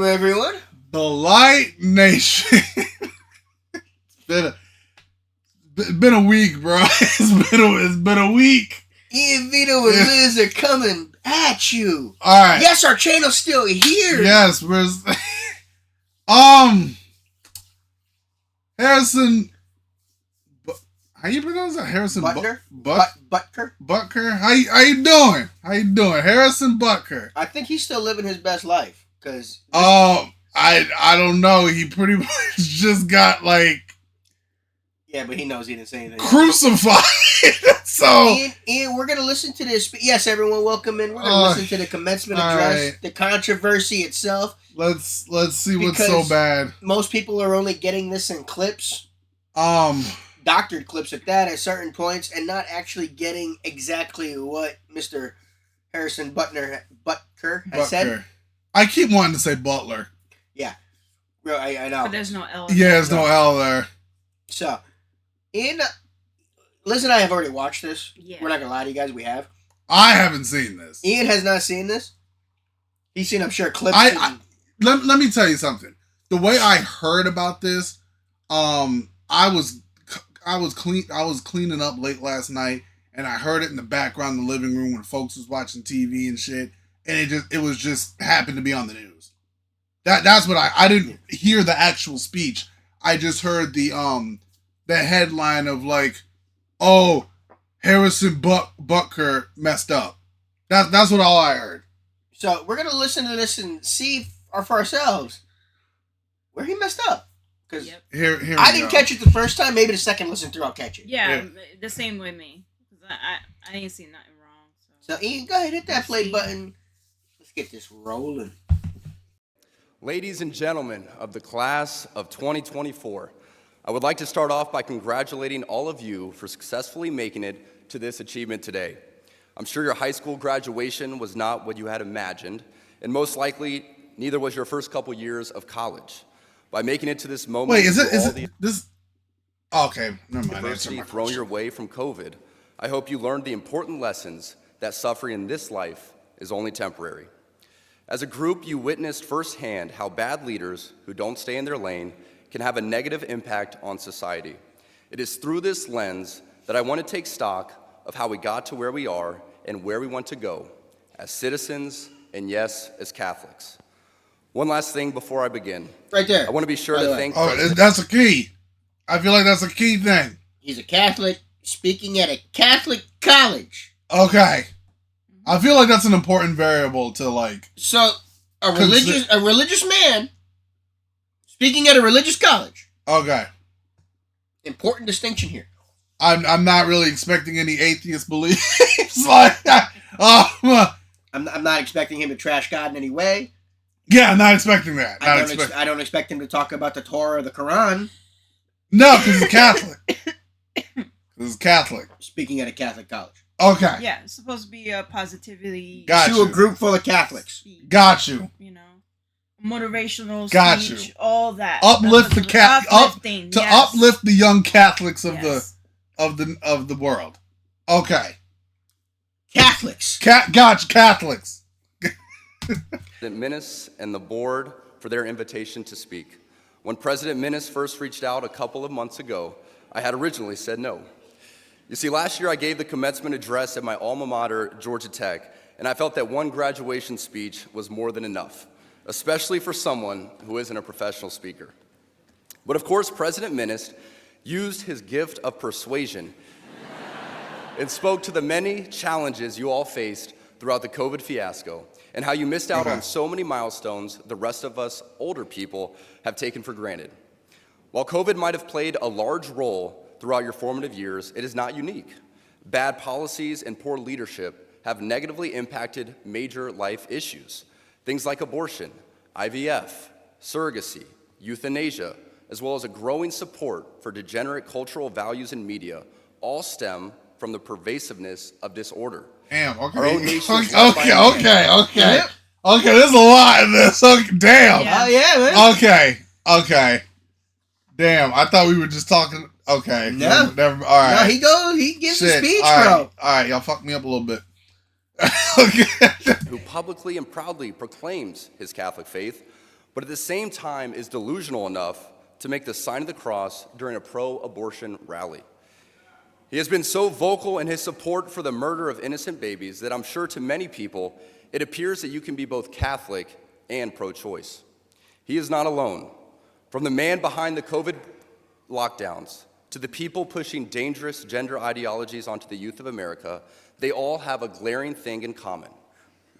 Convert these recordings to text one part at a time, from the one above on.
everyone. Blite Nation. It's been a week, bro. It's been a week. Ian, Vito, and Liz are coming at you. All right. Yes, our channel's still here. Yes, Harrison. How you pronounce that? Harrison Butker. Butker. Butker. How you doing? Harrison Butker. I think he's still living his best life. I don't know. He pretty much just got Yeah, but he knows he didn't say anything. Crucified. So Ian, we're gonna listen to this. Yes, everyone, welcome in. We're gonna listen to the commencement address, the controversy itself. Let's see what's so bad. Most people are only getting this in clips. Doctored clips at that at certain points, and not actually getting exactly what Mr. Harrison Butker has said. I keep wanting to say Butler. Yeah, I know. But there's no L. Yeah, there's no L there. So, Liz and I have already watched this. Yeah. We're not gonna lie to you guys. We have. I haven't seen this. Ian has not seen this. He's seen, I'm sure, clips. Let me tell you something. The way I heard about this, I was cleaning up late last night, and I heard it in the background in the living room when folks was watching TV and shit, and it was just happened to be on the news. That's what I didn't hear the actual speech. I just heard the headline of Harrison Butker messed up. That's what all I heard. So we're gonna listen to this and see for ourselves where he messed up. Because here I didn't catch it the first time. Maybe the second listen through, I'll catch it. Yeah, the same with me. I ain't seen nothing wrong. So Ian, go ahead, hit that play button. Let's get this rolling. Ladies and gentlemen of the class of 2024, I would like to start off by congratulating all of you for successfully making it to this achievement today. I'm sure your high school graduation was not what you had imagined, and most likely neither was your first couple years of college. By making it to this moment, wait, is this? Okay, never mind. Adversity thrown your way from COVID, I hope you learned the important lessons that suffering in this life is only temporary. As a group, you witnessed firsthand how bad leaders who don't stay in their lane can have a negative impact on society. It is through this lens that I want to take stock of how we got to where we are and where we want to go as citizens and, yes, as Catholics. One last thing before I begin. Right there. I want to be sure to thank... that's a key. I feel like that's a key thing. He's a Catholic speaking at a Catholic college. Okay. I feel like that's an important variable to So, a religious man speaking at a religious college. Okay. Important distinction here. I'm not really expecting any atheist beliefs. I'm not expecting him to trash God in any way. Yeah, I'm not expecting that. I don't expect him to talk about the Torah or the Quran. No, because he's Catholic. He's Catholic. Speaking at a Catholic college. Okay. Yeah, it's supposed to be a positivity. To a group full of Catholics. Got you. You know, motivational speech, all that. Uplift the uplifting. Uplift the young Catholics of the world. Okay. Catholics. Gotcha, Catholics. President Minnis and the board for their invitation to speak. When President Minnis first reached out a couple of months ago, I had originally said no. You see, last year I gave the commencement address at my alma mater, Georgia Tech, and I felt that one graduation speech was more than enough, especially for someone who isn't a professional speaker. But of course, President Minnis used his gift of persuasion and spoke to the many challenges you all faced throughout the COVID fiasco, and how you missed out on so many milestones the rest of us older people have taken for granted. While COVID might have played a large role throughout your formative years, it is not unique. Bad policies and poor leadership have negatively impacted major life issues. Things like abortion, IVF, surrogacy, euthanasia, as well as a growing support for degenerate cultural values in media, all stem from the pervasiveness of disorder. Damn, okay. Our own nation Okay. Okay, there's a lot in this. Okay, damn. Yeah. Oh, yeah, man. Okay. Damn, I thought we were just talking. Okay. No. Never, all right. No, he gives a speech, bro. All right, y'all fucked me up a little bit. Who publicly and proudly proclaims his Catholic faith, but at the same time is delusional enough to make the sign of the cross during a pro-abortion rally. He has been so vocal in his support for the murder of innocent babies that I'm sure to many people, it appears that you can be both Catholic and pro-choice. He is not alone. From the man behind the COVID lockdowns to the people pushing dangerous gender ideologies onto the youth of America, they all have a glaring thing in common.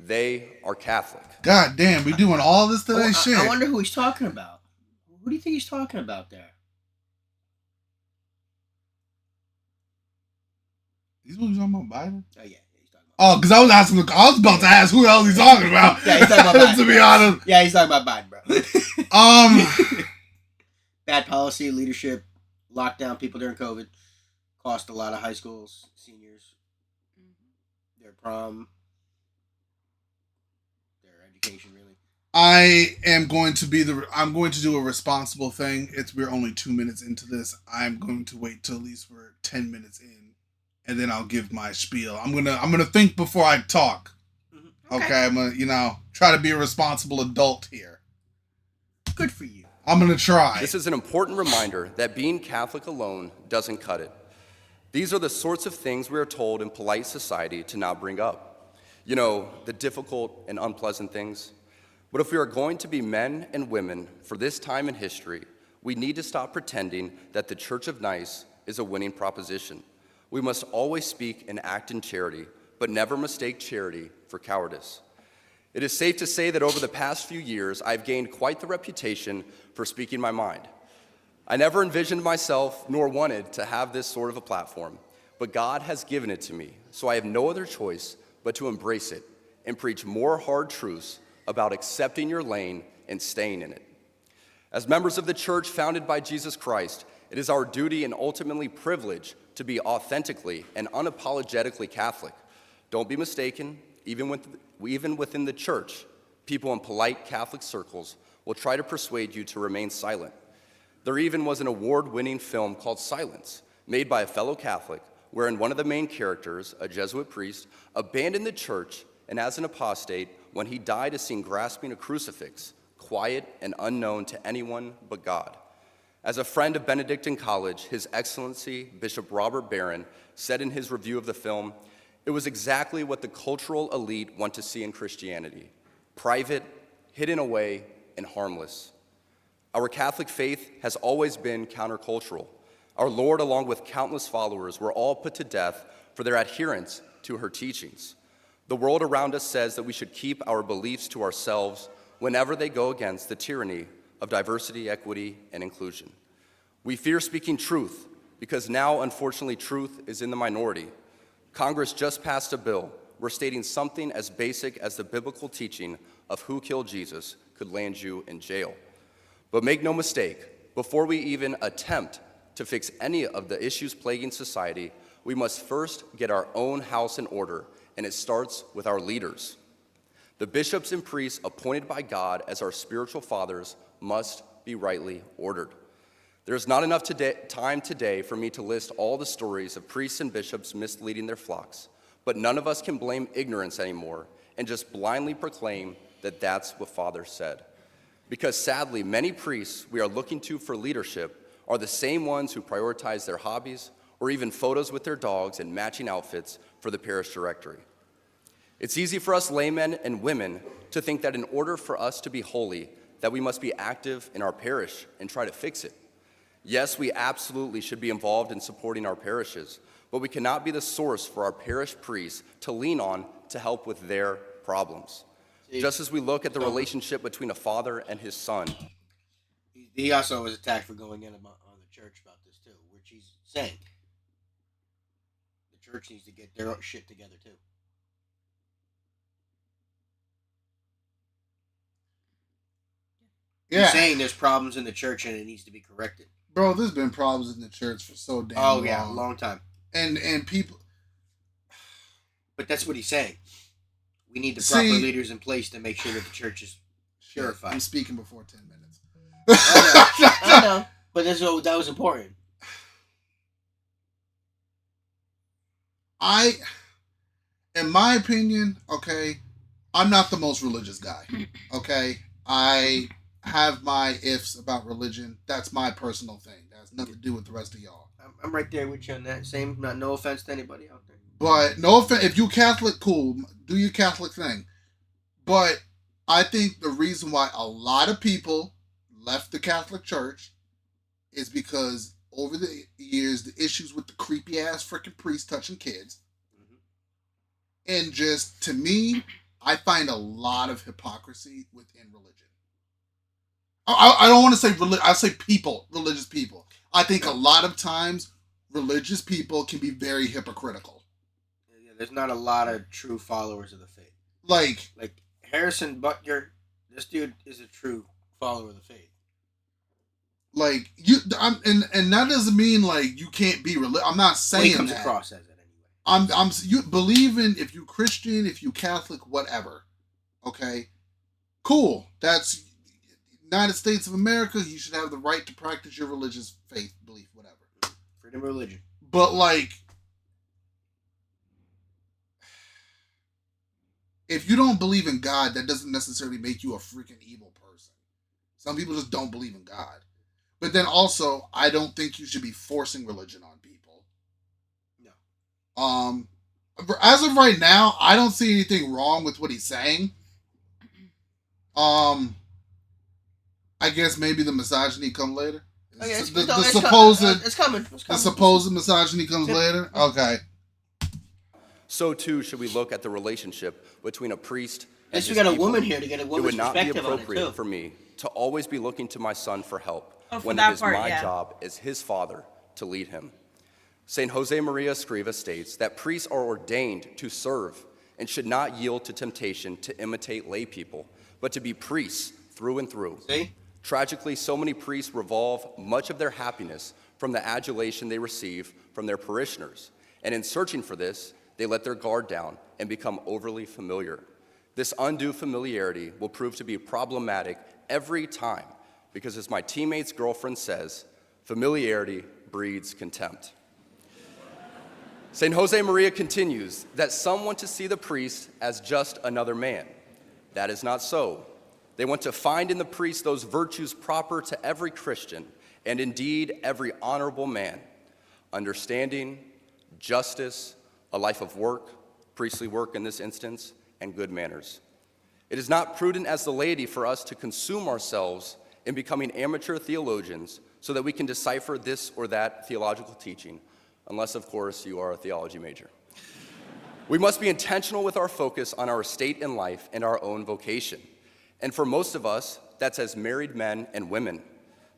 They are Catholic. God damn, we doing all this today? Shit. I wonder who he's talking about. Who do you think he's talking about there? These movies talking about Biden? Oh, yeah. He's talking about Oh, because I was about to ask who else he's talking about. Yeah, he's talking about Biden. To be honest. Yeah, he's talking about Biden, bro. Um, Bad policy, leadership, lockdown people during COVID, cost a lot of high schools, seniors, their prom, their education, really. I'm going to do a responsible thing. We're only 2 minutes into this. I'm going to wait till at least we're 10 minutes in, and then I'll give my spiel. I'm gonna think before I talk. Okay, I'm gonna try to be a responsible adult here. Good for you. I'm gonna try. This is an important reminder that being Catholic alone doesn't cut it. These are the sorts of things we are told in polite society to not bring up. The difficult and unpleasant things. But if we are going to be men and women for this time in history, we need to stop pretending that the Church of Nice is a winning proposition. We must always speak and act in charity, but never mistake charity for cowardice. It is safe to say that over the past few years, I've gained quite the reputation for speaking my mind. I never envisioned myself nor wanted to have this sort of a platform, but God has given it to me, so I have no other choice but to embrace it and preach more hard truths about accepting your lane and staying in it. As members of the church founded by Jesus Christ, it is our duty and ultimately privilege to be authentically and unapologetically Catholic. Don't be mistaken, even within the church, people in polite Catholic circles will try to persuade you to remain silent. There even was an award-winning film called Silence, made by a fellow Catholic, wherein one of the main characters, a Jesuit priest, abandoned the church and as an apostate, when he died, is seen grasping a crucifix, quiet and unknown to anyone but God. As a friend of Benedictine College, His Excellency Bishop Robert Barron said in his review of the film, "It was exactly what the cultural elite want to see in Christianity: private, hidden away, and harmless." Our Catholic faith has always been countercultural. Our Lord, along with countless followers, were all put to death for their adherence to her teachings. The world around us says that we should keep our beliefs to ourselves whenever they go against the tyranny of diversity, equity, and inclusion. We fear speaking truth because now, unfortunately, truth is in the minority. Congress just passed a bill where stating something as basic as the biblical teaching of who killed Jesus could land you in jail. But make no mistake, before we even attempt to fix any of the issues plaguing society, we must first get our own house in order, and it starts with our leaders. The bishops and priests appointed by God as our spiritual fathers must be rightly ordered. There is not enough time today for me to list all the stories of priests and bishops misleading their flocks, but none of us can blame ignorance anymore and just blindly proclaim that that's what Father said. Because sadly, many priests we are looking to for leadership are the same ones who prioritize their hobbies or even photos with their dogs and matching outfits for the parish directory. It's easy for us laymen and women to think that in order for us to be holy, that we must be active in our parish and try to fix it. Yes, we absolutely should be involved in supporting our parishes, but we cannot be the source for our parish priests to lean on to help with their problems. Just as we look at the relationship between a father and his son. He also was attacked for going in on the church about this too, which he's saying the church needs to get their own shit together too. Yeah. He's saying there's problems in the church and it needs to be corrected. Bro, there's been problems in the church for so damn long. Oh yeah, a long time. And people. But that's what he's saying. We need the proper leaders in place to make sure that the church is purified. I'm speaking before 10 minutes. I know. But that was important. In my opinion, okay, I'm not the most religious guy. Okay, I have my ifs about religion. That's my personal thing. That has nothing to do with the rest of y'all. I'm right there with you on that. Same. No offense to anybody out there. But no offense, if you Catholic, cool, do your Catholic thing. But I think the reason why a lot of people left the Catholic Church is because over the years, the issues with the creepy ass freaking priest touching kids, and just to me, I find a lot of hypocrisy within religion. I don't want to say religion. I say people, religious people. I think a lot of times religious people can be very hypocritical. Yeah, there's not a lot of true followers of the faith. Like Harrison Butker, this dude is a true follower of the faith. Like and that doesn't mean like you can't be religious. I'm not saying he comes that. across as it anyway. You believe in, if you Christian, if you Catholic, whatever. Okay, cool. That's United States of America. You should have the right to practice your religious faith, belief, whatever. Freedom of religion. But like, if you don't believe in God, that doesn't necessarily make you a freaking evil person. Some people just don't believe in God. But then also, I don't think you should be forcing religion on people. No. As of right now, I don't see anything wrong with what he's saying. I guess maybe the misogyny come later. It's coming. The supposed misogyny comes later. Okay. So too should we look at the relationship between a priest and we got a woman here to get a woman's It would not be perspective on it, appropriate too. for me to always be looking to my son for help when that it is part, my yeah. job as his father to lead him. St. Jose Maria Escriva states that priests are ordained to serve and should not yield to temptation to imitate lay people, but to be priests through and through. See? Tragically, so many priests revolve much of their happiness from the adulation they receive from their parishioners. And in searching for this, they let their guard down and become overly familiar. This undue familiarity will prove to be problematic every time because, as my teammate's girlfriend says, familiarity breeds contempt. St. Jose Maria continues that some want to see the priest as just another man. That is not so. They want to find in the priest those virtues proper to every Christian and indeed every honorable man: understanding, justice, a life of work, priestly work in this instance, and good manners. It is not prudent as the laity for us to consume ourselves in becoming amateur theologians so that we can decipher this or that theological teaching, unless, of course, you are a theology major. We must be intentional with our focus on our state in life and our own vocation. And for most of us, that's as married men and women.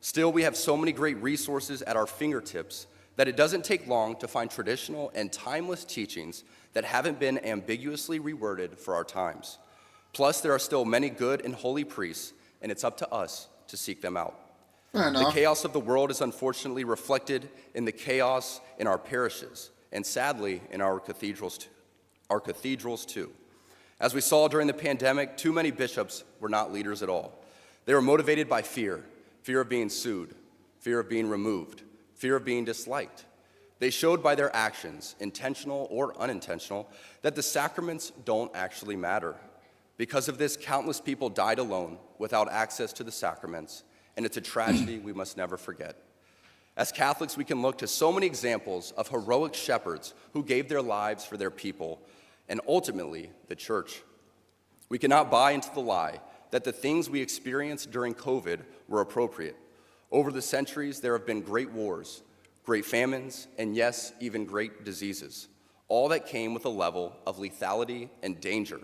Still, we have so many great resources at our fingertips that it doesn't take long to find traditional and timeless teachings that haven't been ambiguously reworded for our times. Plus, there are still many good and holy priests, and it's up to us to seek them out. The chaos of the world is unfortunately reflected in the chaos in our parishes, and sadly, in our cathedrals too. As we saw during the pandemic, too many bishops were not leaders at all. They were motivated by fear of being sued, fear of being removed, fear of being disliked. They showed by their actions, intentional or unintentional, that the sacraments don't actually matter. Because of this, countless people died alone without access to the sacraments, and it's a tragedy we must never forget. As Catholics, we can look to so many examples of heroic shepherds who gave their lives for their people, and ultimately, the church. We cannot buy into the lie that the things we experienced during COVID were appropriate. Over the centuries, there have been great wars, great famines, and yes, even great diseases, all that came with a level of lethality and danger.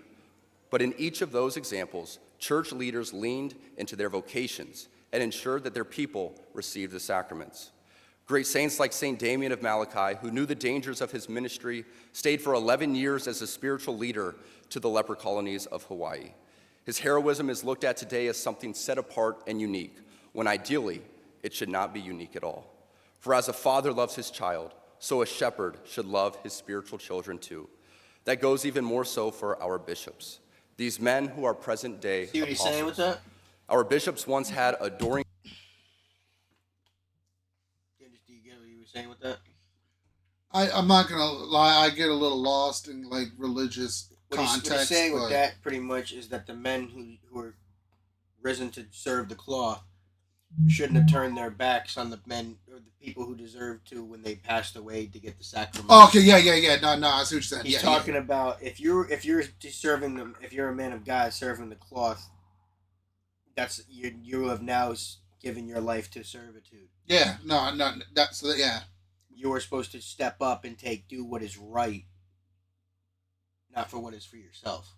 But in each of those examples, church leaders leaned into their vocations and ensured that their people received the sacraments. Great saints like St. Damien of Malachi, who knew the dangers of his ministry, stayed for 11 years as a spiritual leader to the leper colonies of Hawaii. His heroism is looked at today as something set apart and unique, when ideally, it should not be unique at all. For as a father loves his child, so a shepherd should love his spiritual children too. That goes even more so for our bishops. These men who are present day See what he's saying with apostles. that? Our bishops once had adoring. Do you get what he was saying with that? I'm not gonna lie, I get a little lost in like religious context. What he's saying with that pretty much is that the men who are risen to serve the cloth shouldn't have turned their backs on the men or the people who deserved to when they passed away to get the sacrament. Oh, okay, yeah. No, I see what you're saying. He's talking about if you're serving them, if you're a man of God serving the cloth, that's you have now given your life to servitude. Yeah, no, that's yeah. You are supposed to step up and do what is right, not for what is for yourself.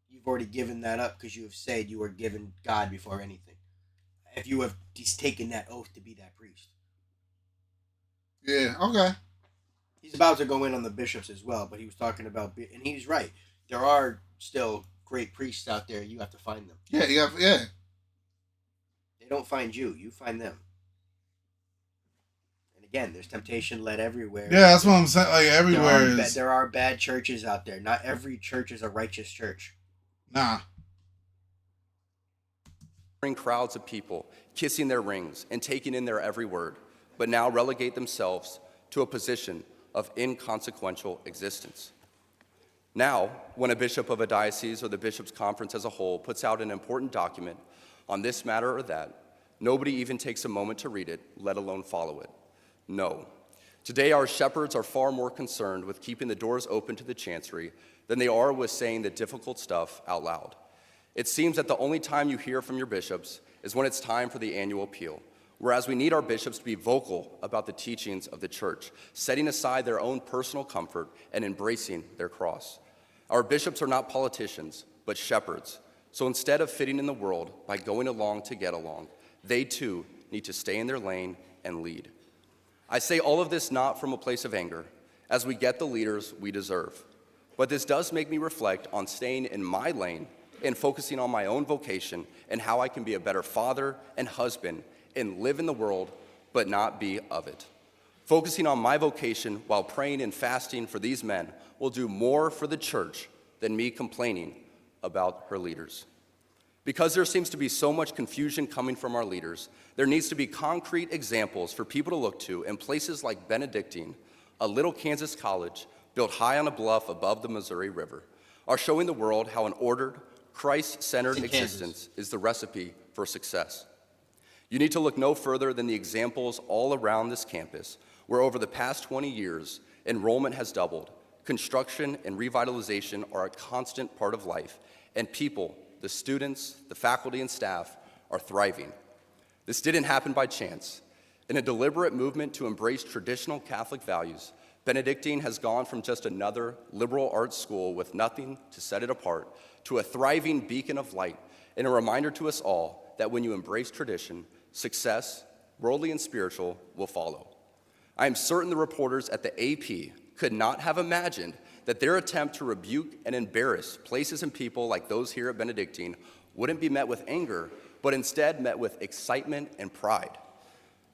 You've already given that up because you have said you are given God before anything. If you have taken that oath to be that priest. Yeah, okay. He's about to go in on the bishops as well, but he was talking about, and he's right. There are still great priests out there. You have to find them. Yeah. They don't find you. You find them. And again, there's temptation led everywhere. Yeah, that's what I'm saying. Like everywhere there are bad churches out there. Not every church is a righteous church. Nah. Crowds of people kissing their rings and taking in their every word, but now relegate themselves to a position of inconsequential existence. Now, when a bishop of a diocese or the bishops' conference as a whole puts out an important document on this matter or that, nobody even takes a moment to read it, let alone follow it. No. Today, our shepherds are far more concerned with keeping the doors open to the chancery than they are with saying the difficult stuff out loud. It seems that the only time you hear from your bishops is when it's time for the annual appeal, whereas we need our bishops to be vocal about the teachings of the church, setting aside their own personal comfort and embracing their cross. Our bishops are not politicians, but shepherds. So instead of fitting in the world by going along to get along, they too need to stay in their lane and lead. I say all of this not from a place of anger, as we get the leaders we deserve. But this does make me reflect on staying in my lane and focusing on my own vocation and how I can be a better father and husband and live in the world, but not be of it. Focusing on my vocation while praying and fasting for these men will do more for the church than me complaining about her leaders. Because there seems to be so much confusion coming from our leaders, there needs to be concrete examples for people to look to in places like Benedictine, a little Kansas college built high on a bluff above the Missouri River, are showing the world how an ordered, Christ-centered existence is the recipe for success. You need to look no further than the examples all around this campus, where over the past 20 years, enrollment has doubled, construction and revitalization are a constant part of life, and people, the students, the faculty and staff, are thriving. This didn't happen by chance. In a deliberate movement to embrace traditional Catholic values, Benedictine has gone from just another liberal arts school with nothing to set it apart to a thriving beacon of light and a reminder to us all that when you embrace tradition, success, worldly and spiritual, will follow. I am certain the reporters at the AP could not have imagined that their attempt to rebuke and embarrass places and people like those here at Benedictine wouldn't be met with anger, but instead met with excitement and pride.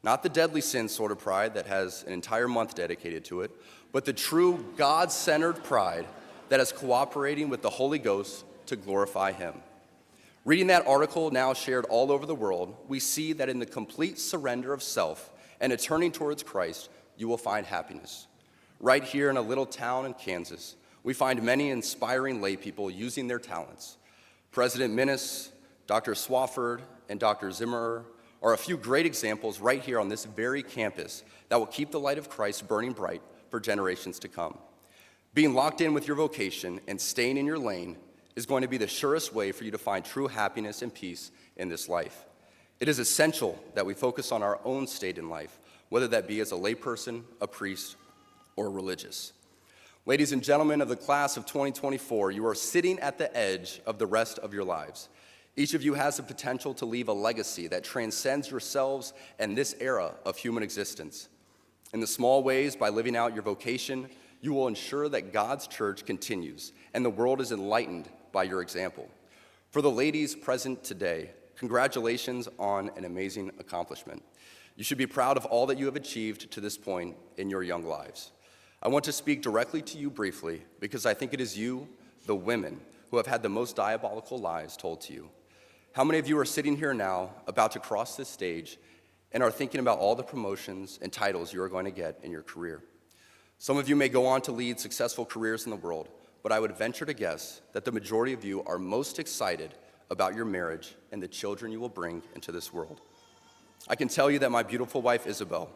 Not the deadly sin sort of pride that has an entire month dedicated to it, but the true God-centered pride that is cooperating with the Holy Ghost to glorify Him. Reading that article now shared all over the world, we see that in the complete surrender of self and a turning towards Christ, you will find happiness. Right here in a little town in Kansas, we find many inspiring lay people using their talents. President Minnis, Dr. Swafford, and Dr. Zimmerer are a few great examples right here on this very campus that will keep the light of Christ burning bright for generations to come. Being locked in with your vocation and staying in your lane is going to be the surest way for you to find true happiness and peace in this life. It is essential that we focus on our own state in life, whether that be as a layperson, a priest, or religious. Ladies and gentlemen of the class of 2024, you are sitting at the edge of the rest of your lives. Each of you has the potential to leave a legacy that transcends yourselves and this era of human existence. In the small ways, by living out your vocation, you will ensure that God's church continues and the world is enlightened by your example. For the ladies present today, congratulations on an amazing accomplishment. You should be proud of all that you have achieved to this point in your young lives. I want to speak directly to you briefly because I think it is you, the women, who have had the most diabolical lies told to you. How many of you are sitting here now, about to cross this stage, and are thinking about all the promotions and titles you are going to get in your career? Some of you may go on to lead successful careers in the world, but I would venture to guess that the majority of you are most excited about your marriage and the children you will bring into this world. I can tell you that my beautiful wife, Isabel,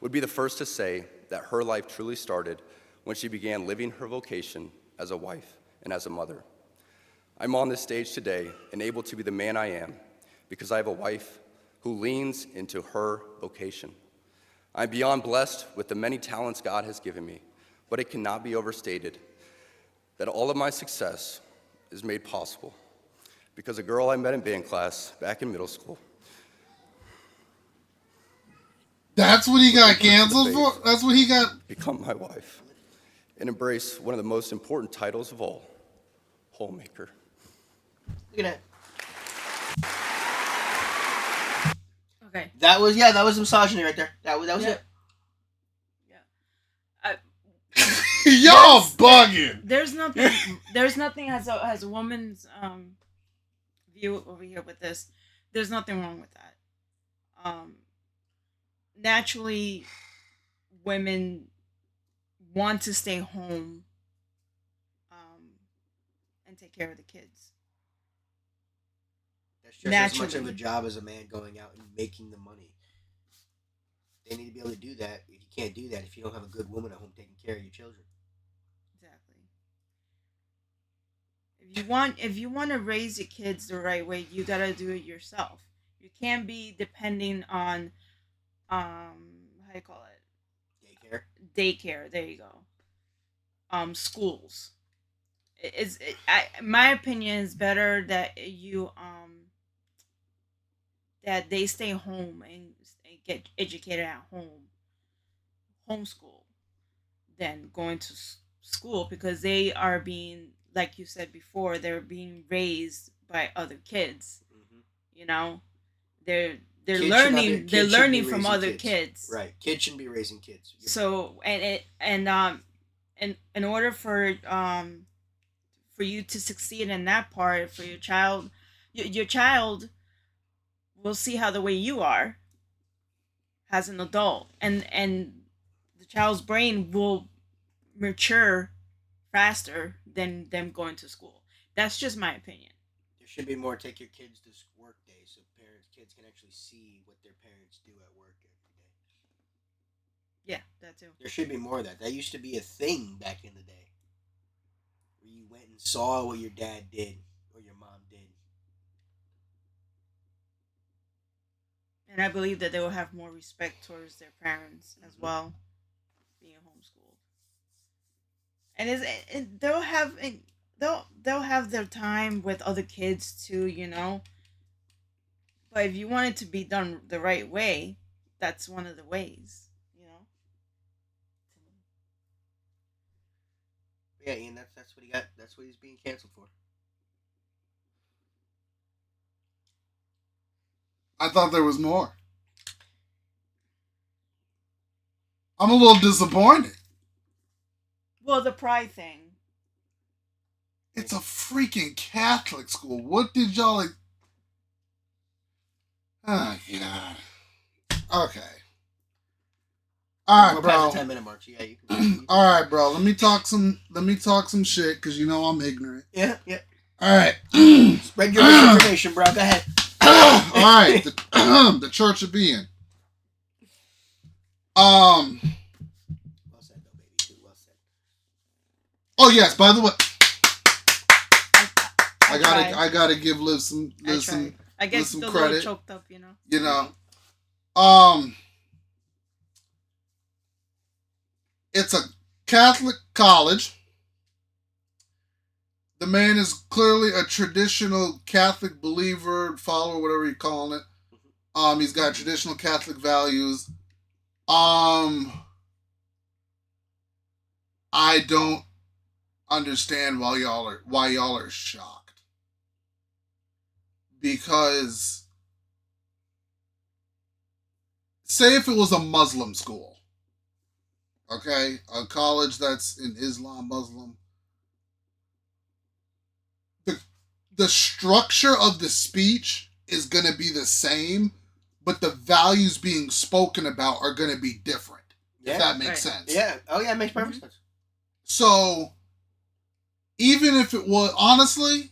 would be the first to say that her life truly started when she began living her vocation as a wife and as a mother. I'm on this stage today and able to be the man I am because I have a wife who leans into her vocation. I'm beyond blessed with the many talents God has given me, but it cannot be overstated that all of my success is made possible because a girl I met in band class back in middle school. That's what he got canceled for? That's what he got? Become my wife and embrace one of the most important titles of all, homemaker. Look at that. Okay. That was misogyny right there. That was it. Yeah. Y'all bugging. There's nothing as a woman's view over here with this. There's nothing wrong with that. Naturally, women want to stay home and take care of the kids. That's just as much of a job as a man going out and making the money. They need to be able to do that. You can't do that if you don't have a good woman at home taking care of your children. Exactly. If you want to raise your kids the right way, you gotta do it yourself. You can't be depending on how do you call it? Daycare. There you go. Schools. My opinion is better that you that they stay home and get educated at home, homeschool, than going to school, because they are being, like you said before, they're being raised by other kids. Mm-hmm. You know, they're learning from other kids. Right, kids shouldn't be raising kids. So in order for you to succeed in that part, for your child will see how the way you are as an adult, and the child's brain will mature faster than them going to school. That's just my opinion. There should be more take your kids to work days so kids can actually see what their parents do at work every day. Yeah, that too. There should be more of that. That used to be a thing back in the day, where you went and saw what your dad did or your mom did. And I believe that they will have more respect towards their parents as well, being homeschooled. And they'll have their time with other kids too, you know. But if you want it to be done the right way, that's one of the ways, you know. Yeah, Ian, that's what he got. That's what he's being canceled for. I thought there was more. I'm a little disappointed. Well, the pride thing. It's a freaking Catholic school. What did y'all like? Oh, God. Okay. All right, We're bro. past the 10-minute mark. So yeah, you can. All right, bro. Let me talk some shit, because you know I'm ignorant. Yeah. All right. Spread your misinformation, bro. Go ahead. All right. The Church of Being. Well said, though, baby. Well said. Oh yes. By the way, I gotta give Liv some I get some a credit. little choked up, you know. You know, it's a Catholic college. The man is clearly a traditional Catholic believer, follower, whatever you're calling it. He's got traditional Catholic values. I don't understand why y'all are shocked. Because say if it was a Muslim school, okay, a college that's in Islam, Muslim, the structure of the speech is going to be the same, but the values being spoken about are going to be different. Yeah, if that makes sense. Yeah. Oh, yeah, it makes perfect sense. So, even if it was, honestly,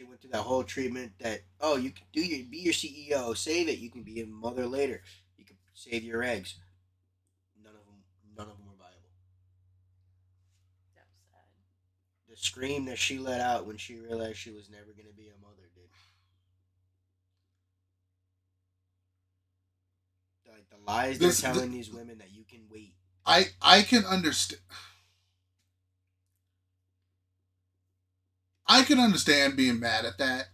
She went through that whole treatment that you can be your CEO, save it. You can be a mother later. You can save your eggs. None of them were viable. That was sad. The scream that she let out when she realized she was never going to be a mother, dude. Like the lies they're telling these women that you can wait. I can understand. I can understand being mad at that.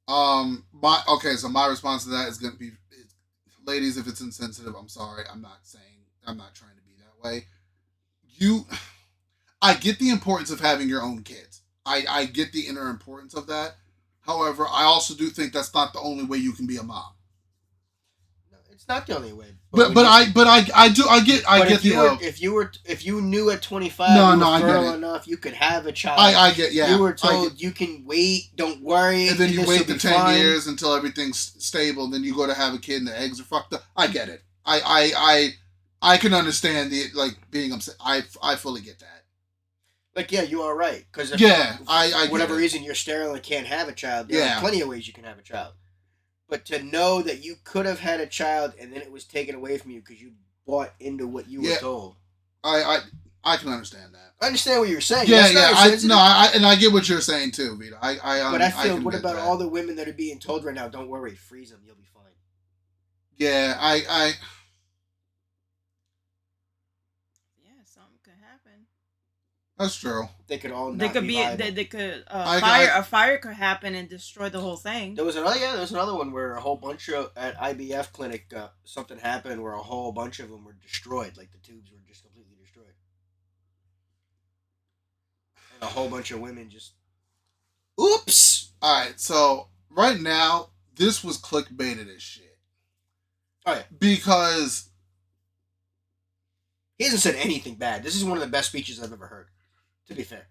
So my response to that is gonna be, ladies, if it's insensitive, I'm sorry. I'm not trying to be that way. I get the importance of having your own kids. I get the inner importance of that. However, I also do think that's not the only way you can be a mom. No, it's not the only way. If you knew at 25 I get fertile it. enough, you could have a child. I get, yeah. You were told you can wait, don't worry. And then you wait the 10 years until everything's stable, and then you go to have a kid and the eggs are fucked up. I get it. I can understand being upset. I fully get that. Like, yeah, you are right. Because I whatever reason you're sterile and can't have a child, there are plenty of ways you can have a child. But to know that you could have had a child and then it was taken away from you because you bought into what you were told. I can understand that. I understand what you're saying. I get what you're saying too, Vito. But I feel, what about all the women that are being told right now, don't worry, freeze them, you'll be fine. Yeah, Yeah, something could happen. That's true. They could all. A fire could happen and destroy the whole thing. There was another one where a whole bunch of at IBF clinic something happened where a whole bunch of them were destroyed, like the tubes were just completely destroyed, and a whole bunch of women just. Oops. All right, so right now this was clickbaited as shit. Oh yeah, because he hasn't said anything bad. This is one of the best speeches I've ever heard. To be fair.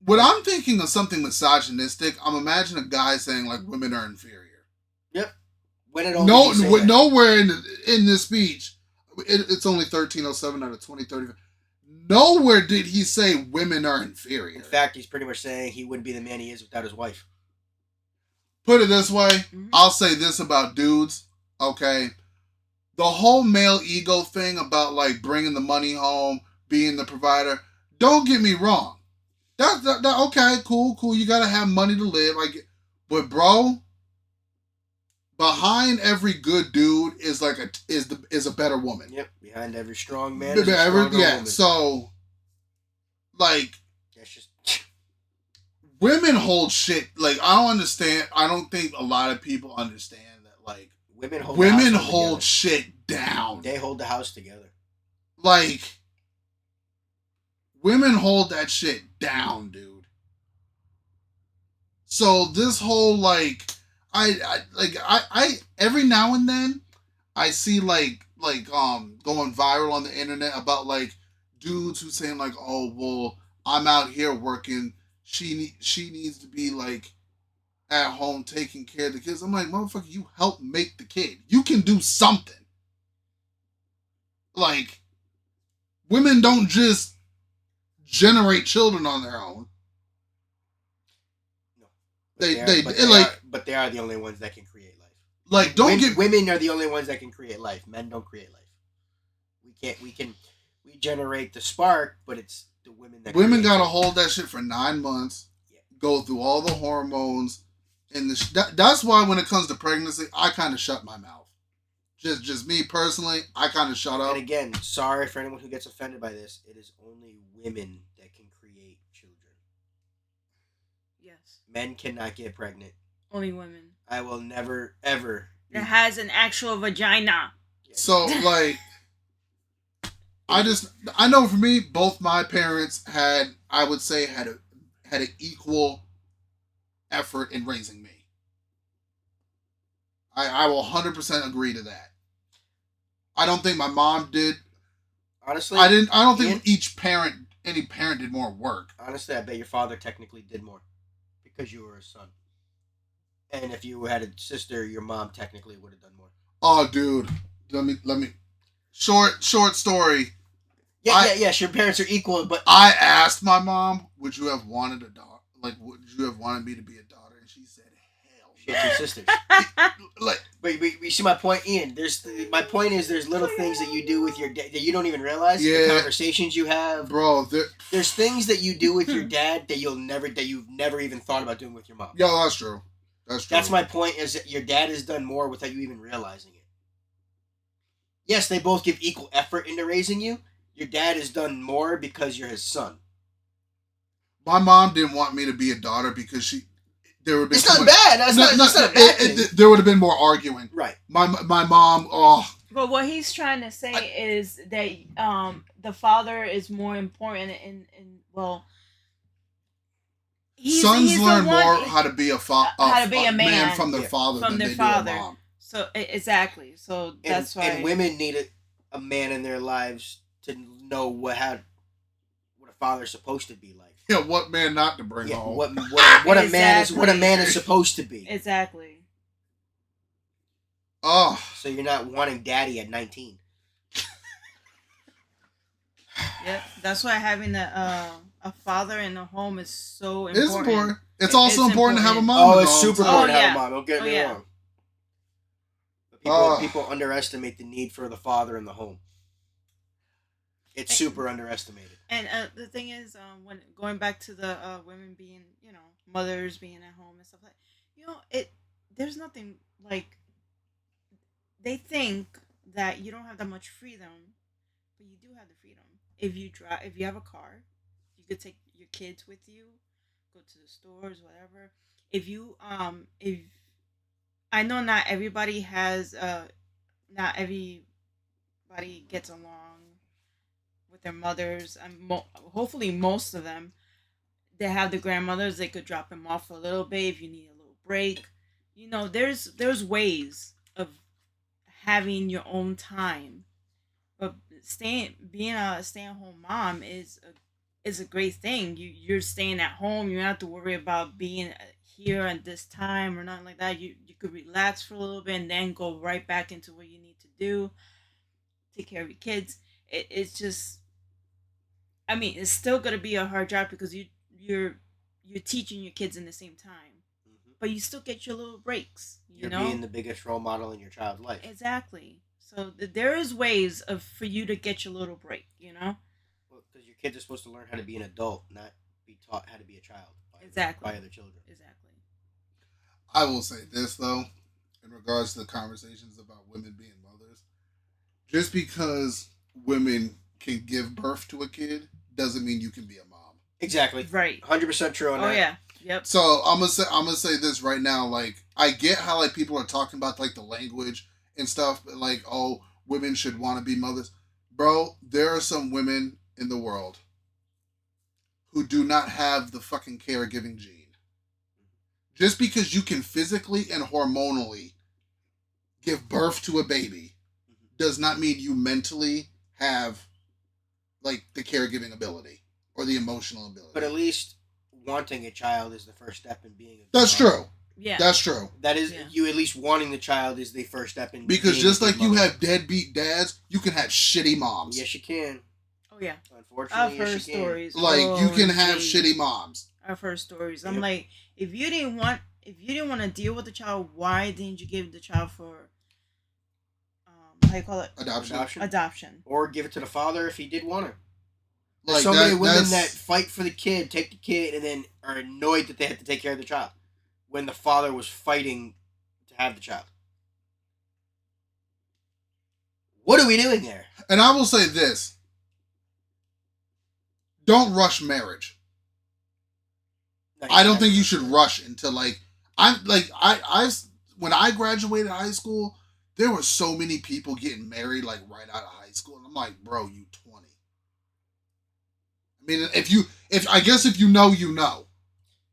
When I'm thinking of something misogynistic, I'm imagining a guy saying like women are inferior. Yep. Nowhere in this speech, it's only 1307 out of 2035. Nowhere did he say women are inferior. In fact, he's pretty much saying he wouldn't be the man he is without his wife. Put it this way, I'll say this about dudes, okay? The whole male ego thing about like bringing the money home, being the provider, don't get me wrong. That okay, cool. You gotta have money to live. But bro, behind every good dude is a better woman. Yep, behind every strong man is a stronger woman. So like that's just women hold shit. Like I don't understand. I don't think a lot of people understand that. Like women hold shit down. They hold the house together. Like. Women hold that shit down, dude. So this whole I every now and then I see going viral on the internet about like dudes who saying like, oh well, I'm out here working. She needs to be like at home taking care of the kids. I'm like, motherfucker, you help make the kid. You can do something. Like women don't just generate children on their own. No, but they are the only ones that can create life. Like women are the only ones that can create life. Men don't create life. We generate the spark, but it's the women that. Women gotta hold that shit for 9 months. Yeah. Go through all the hormones, and that's why when it comes to pregnancy, I kind of shut my mouth. Just me personally, I kind of shut up. And again, sorry for anyone who gets offended by this. It is only women that can create children. Yes. Men cannot get pregnant. Only women. I will never, ever. That has an actual vagina. So, like, I know for me, both my parents had an equal effort in raising me. I will 100% agree to that. I don't think my mom did. Honestly, I don't think any parent did more work. Honestly, I bet your father technically did more because you were a son. And if you had a sister, your mom technically would have done more. Oh, dude, let me. Short story. Yes, your parents are equal, but I asked my mom, "Would you have wanted a daughter? like, would you have wanted me to be a daughter? And she said, hell She no. had 2 sisters. Like, But you see my point, Ian. My point is there's little things that you do with your dad that you don't even realize. Yeah. The conversations you have, bro, there's things that you do with your dad that you've never even thought about doing with your mom. yo, that's true. That's true. That's my point. Is that your dad has done more without you even realizing it. Yes, they both give equal effort into raising you. Your dad has done more because you're his son. My mom didn't want me to be a daughter because there would have been. It's not bad. That's not a bad thing. There would have been more arguing. Right. My mom. Oh. But what he's trying to say is that the father is more important in well. Sons learn the one, more how to be a man from their father than they do a mom. So exactly. So that's why. And women need a man in their lives to know what a father's supposed to be like. Yeah, what man not to bring home? What a man is supposed to be. Exactly. Oh. So you're not wanting daddy at 19. Yep, that's why having a father in the home is so important. It's important. It's also important to have a mom. Oh, it's super important to have a mom. Don't get me wrong. But people underestimate the need for the father in the home. It's super underestimated. And the thing is, when going back to the women being, mothers being at home and stuff like, there's nothing like. They think that you don't have that much freedom, but you do have the freedom. If you have a car, you could take your kids with you, go to the stores, whatever. If I know not everybody not everybody gets along with their mothers, and hopefully most of them, they have the grandmothers. They could drop them off for a little bit if you need a little break. There's ways of having your own time, but being a stay-at-home mom is a great thing. You're staying at home. You don't have to worry about being here at this time or nothing like that. You could relax for a little bit and then go right back into what you need to do. Take care of your kids. It's just, I mean, it's still gonna be a hard job because you're teaching your kids in the same time, but you still get your little breaks. You're being the biggest role model in your child's life. Exactly. So there is ways for you to get your little break. Well, because your kids are supposed to learn how to be an adult, not be taught how to be a child. Exactly. By other children. Exactly. I will say this though, in regards to the conversations about women being mothers, just because women can give birth to a kid doesn't mean you can be a mom. Exactly. Right. 100% true on that. Oh yeah. Yep. So I'm gonna say this right now. Like, I get how like people are talking about like the language and stuff, but like, oh, women should want to be mothers. Bro, there are some women in the world who do not have the fucking caregiving gene. Just because you can physically and hormonally give birth to a baby does not mean you mentally have like the caregiving ability or the emotional ability. But at least wanting a child is the first step in being a That's mother. true. Yeah. That's true. That is, you at least wanting the child is the first step in because being just a like you mother. have deadbeat dads, you can have shitty moms. Yes, you can. Oh yeah. Unfortunately, I've heard yes, you can. stories. Like you can have geez. shitty moms. I've heard stories. I'm like, if you didn't want to deal with the child, why didn't you give the child for how you call it? Adoption. Or give it to the father if he did want it. Like so many women that fight for the kid, take the kid, and then are annoyed that they have to take care of the child when the father was fighting to have the child. What are we doing there? And I will say this. Don't rush marriage. No, I don't think you should rush into like when I graduated high school, there were so many people getting married like right out of high school, and I'm like, bro, you 20. I mean, if you know, you know.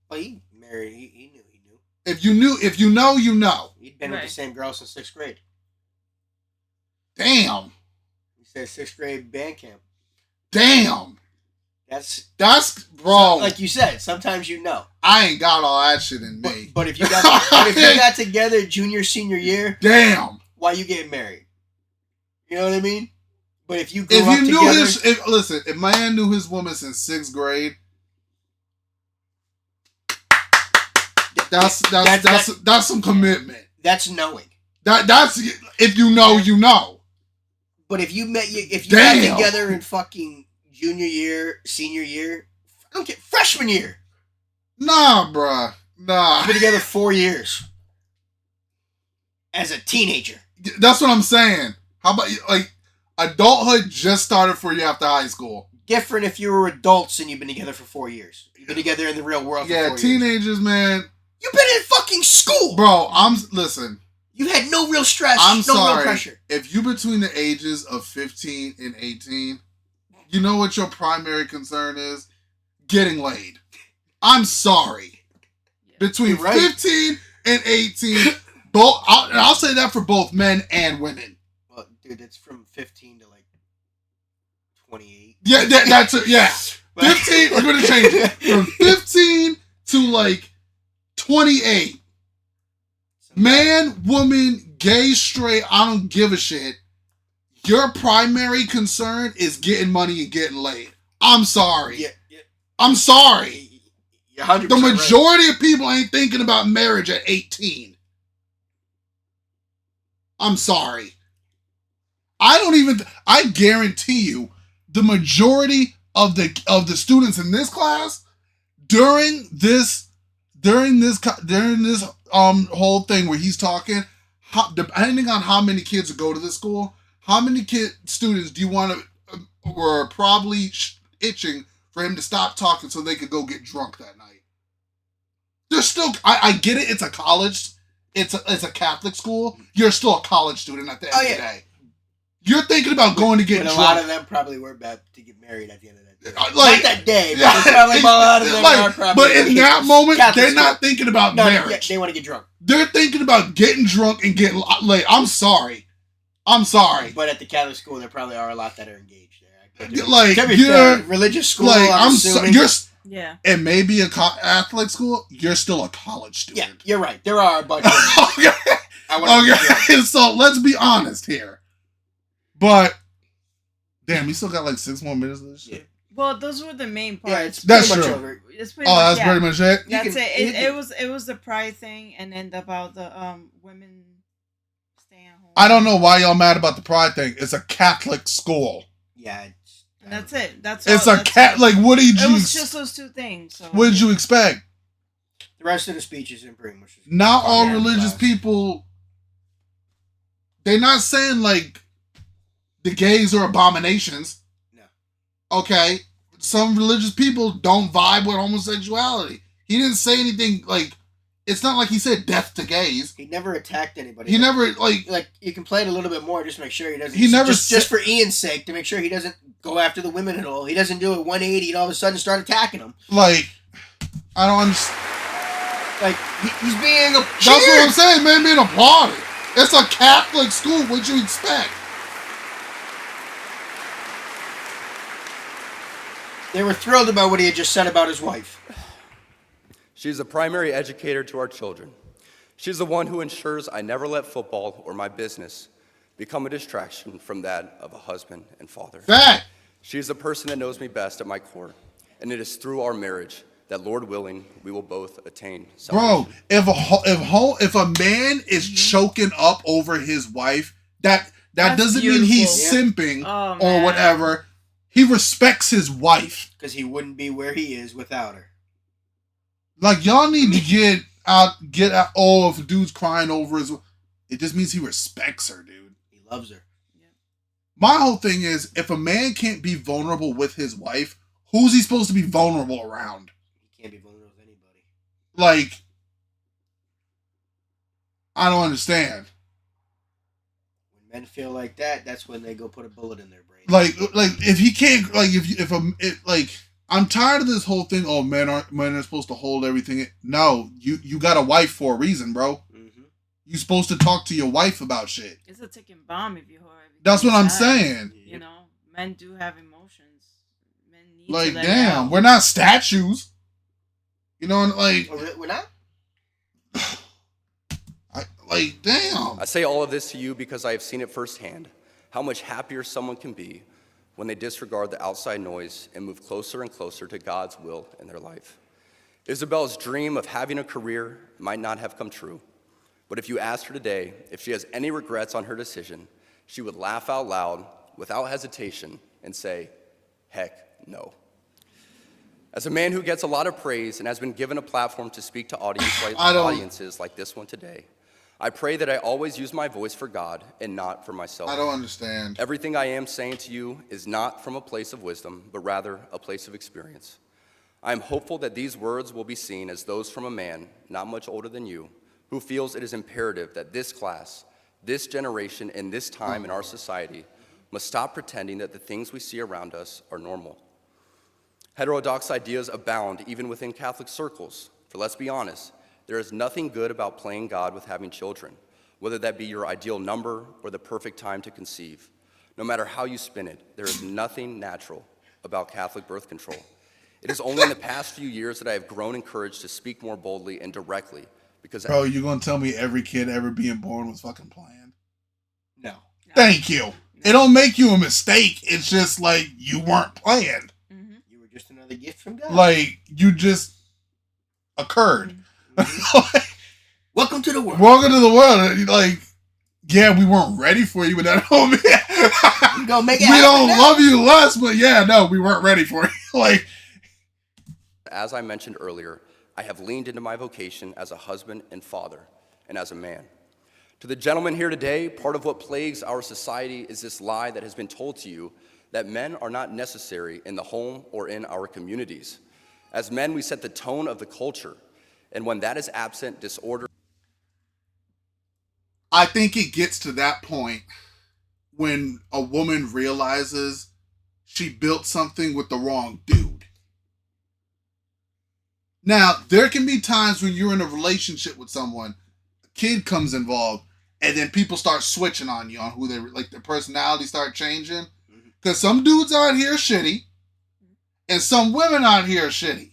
Well, he married. He knew. He knew. If you know, you know. He'd been with the same girl since 6th grade. Damn. He said 6th grade band camp. Damn. That's bro. Like you said, sometimes you know. I ain't got all that shit in me. But if you got together junior, senior year, damn. Why you getting married? You know what I mean? But if you if man knew his woman since 6th grade, That's some commitment. That's knowing. That's if you know, you know. But if you got together in fucking junior year, senior year, I don't get freshman year. Nah, bruh. Nah. You've been together 4 years. As a teenager. That's what I'm saying. How about like adulthood just started for you after high school? Different if you were adults and you've been together for 4 years. You've been together in the real world for 4 years. Yeah, teenagers, man. You've been in fucking school. Bro, listen. You had no real stress, sorry. real pressure. If you between the ages of 15 and 18, you know what your primary concern is? Getting laid. I'm sorry. Between 15 and 18, both. I'll say that for both men and women. Well, dude, it's from 15 to like 28. Yeah, that's it. Yeah, 15. We're gonna change it from 15 to like 28. Man, woman, gay, straight, I don't give a shit. Your primary concern is getting money and getting laid. I'm sorry. Yeah. I'm sorry. You're 100% the majority right. of people ain't thinking about marriage at 18. I'm sorry. I guarantee you the majority of the students in this class during this whole thing where he's talking, depending on how many kids go to this school, how many students do you want to were probably itching for him to stop talking so they could go get drunk that night? There's still, I get it. It's a college, it's a Catholic school. You're still a college student at the end of the day. You're thinking about going to get drunk. A lot of them probably were about to get married at the end of that day. Like, not that day, but probably a lot of them are probably. But in that moment, Catholic they're not thinking about marriage. They want to get drunk. They're thinking about getting drunk and getting laid. I'm sorry. But at the Catholic school, there probably are a lot that are engaged there. Like, religious school. Like, you're. Yeah. It may be a Catholic school. You're still a college student. Yeah, you're right. There are a bunch of okay. So let's be honest here. But damn, we still got like 6 more minutes of this shit. Well, those were the main parts. Yeah, it's that's pretty true. much over. It's pretty much, that's pretty much it. That's it. It was the pride thing, and then about the women staying home. I don't know why y'all mad about the pride thing. It's a Catholic school. Yeah. That's it. That's it's all, a cat. Like, what did you? It was just those 2 things. So. What did you expect? The rest of the speeches in pretty much. Not all religious people. They're not saying like the gays are abominations. No. Okay. Some religious people don't vibe with homosexuality. He didn't say anything like. It's not like he said death to gays. He never attacked anybody. He never like you can play it a little bit more just to make sure he doesn't. He never just for Ian's sake to make sure he doesn't go after the women at all. He doesn't do a 180 and all of a sudden start attacking them. Like, I don't understand. Like he's being a. That's what I'm saying, man. Being applauded. It's a Catholic school. What'd you expect? They were thrilled about what he had just said about his wife. She's the primary educator to our children. She's the one who ensures I never let football or my business become a distraction from that of a husband and father. Fact. She's the person that knows me best at my core, and it is through our marriage that, Lord willing, we will both attain salvation. Bro, if a man is choking up over his wife, that doesn't beautiful. mean he's simping or whatever. He respects his wife because he wouldn't be where he is without her. Like, y'all need to get out. Oh, if a dude's crying over his, it just means he respects her, dude. He loves her. Yeah. My whole thing is, if a man can't be vulnerable with his wife, who's he supposed to be vulnerable around? He can't be vulnerable with anybody. Like, I don't understand. When men feel like that, that's when they go put a bullet in their brain. Like if he can't, like like. I'm tired of this whole thing. Oh, men are supposed to hold everything. No, you got a wife for a reason, bro. Mm-hmm. You're supposed to talk to your wife about shit. It's a ticking bomb if you hold everything. That's what I'm saying. You know, men do have emotions. Men need like, to let damn, we're not statues. You know, like we're not. Damn. I say all of this to you because I have seen it firsthand. How much happier someone can be when they disregard the outside noise and move closer and closer to God's will in their life. Isabel's dream of having a career might not have come true, but if you asked her today if she has any regrets on her decision, she would laugh out loud without hesitation and say, heck no. As a man who gets a lot of praise and has been given a platform to speak to audiences like this one today, I pray that I always use my voice for God and not for myself. I don't understand. Everything I am saying to you is not from a place of wisdom, but rather a place of experience. I am hopeful that these words will be seen as those from a man not much older than you, who feels it is imperative that this class, this generation, and this time in our society must stop pretending that the things we see around us are normal. Heterodox ideas abound even within Catholic circles, for let's be honest, there is nothing good about playing God with having children, whether that be your ideal number or the perfect time to conceive. No matter how you spin it, there is nothing natural about Catholic birth control. It is only in the past few years that I have grown in courage to speak more boldly and directly because— Bro, you gonna tell me every kid ever being born was fucking planned? No. Thank you. It don't make you a mistake. It's just like you weren't planned. Mm-hmm. You were just another gift from God. Like you just occurred. Welcome to the world. Welcome to the world. Like, yeah, we weren't ready for you, but that don't mean We gonna make it we happen don't now. love you less. But yeah, no, we weren't ready for you. Like, as I mentioned earlier, I have leaned into my vocation as a husband and father and as a man. To the gentlemen here today, part of what plagues our society is this lie that has been told to you that men are not necessary in the home or in our communities. As men, we set the tone of the culture, and when that is absent, disorder— I think it gets to that point when a woman realizes she built something with the wrong dude. Now, there can be times when you're in a relationship with someone, a kid comes involved, and then people start switching on you on who they like. Their personality start changing. Because some dudes out here are shitty, and some women out here are shitty.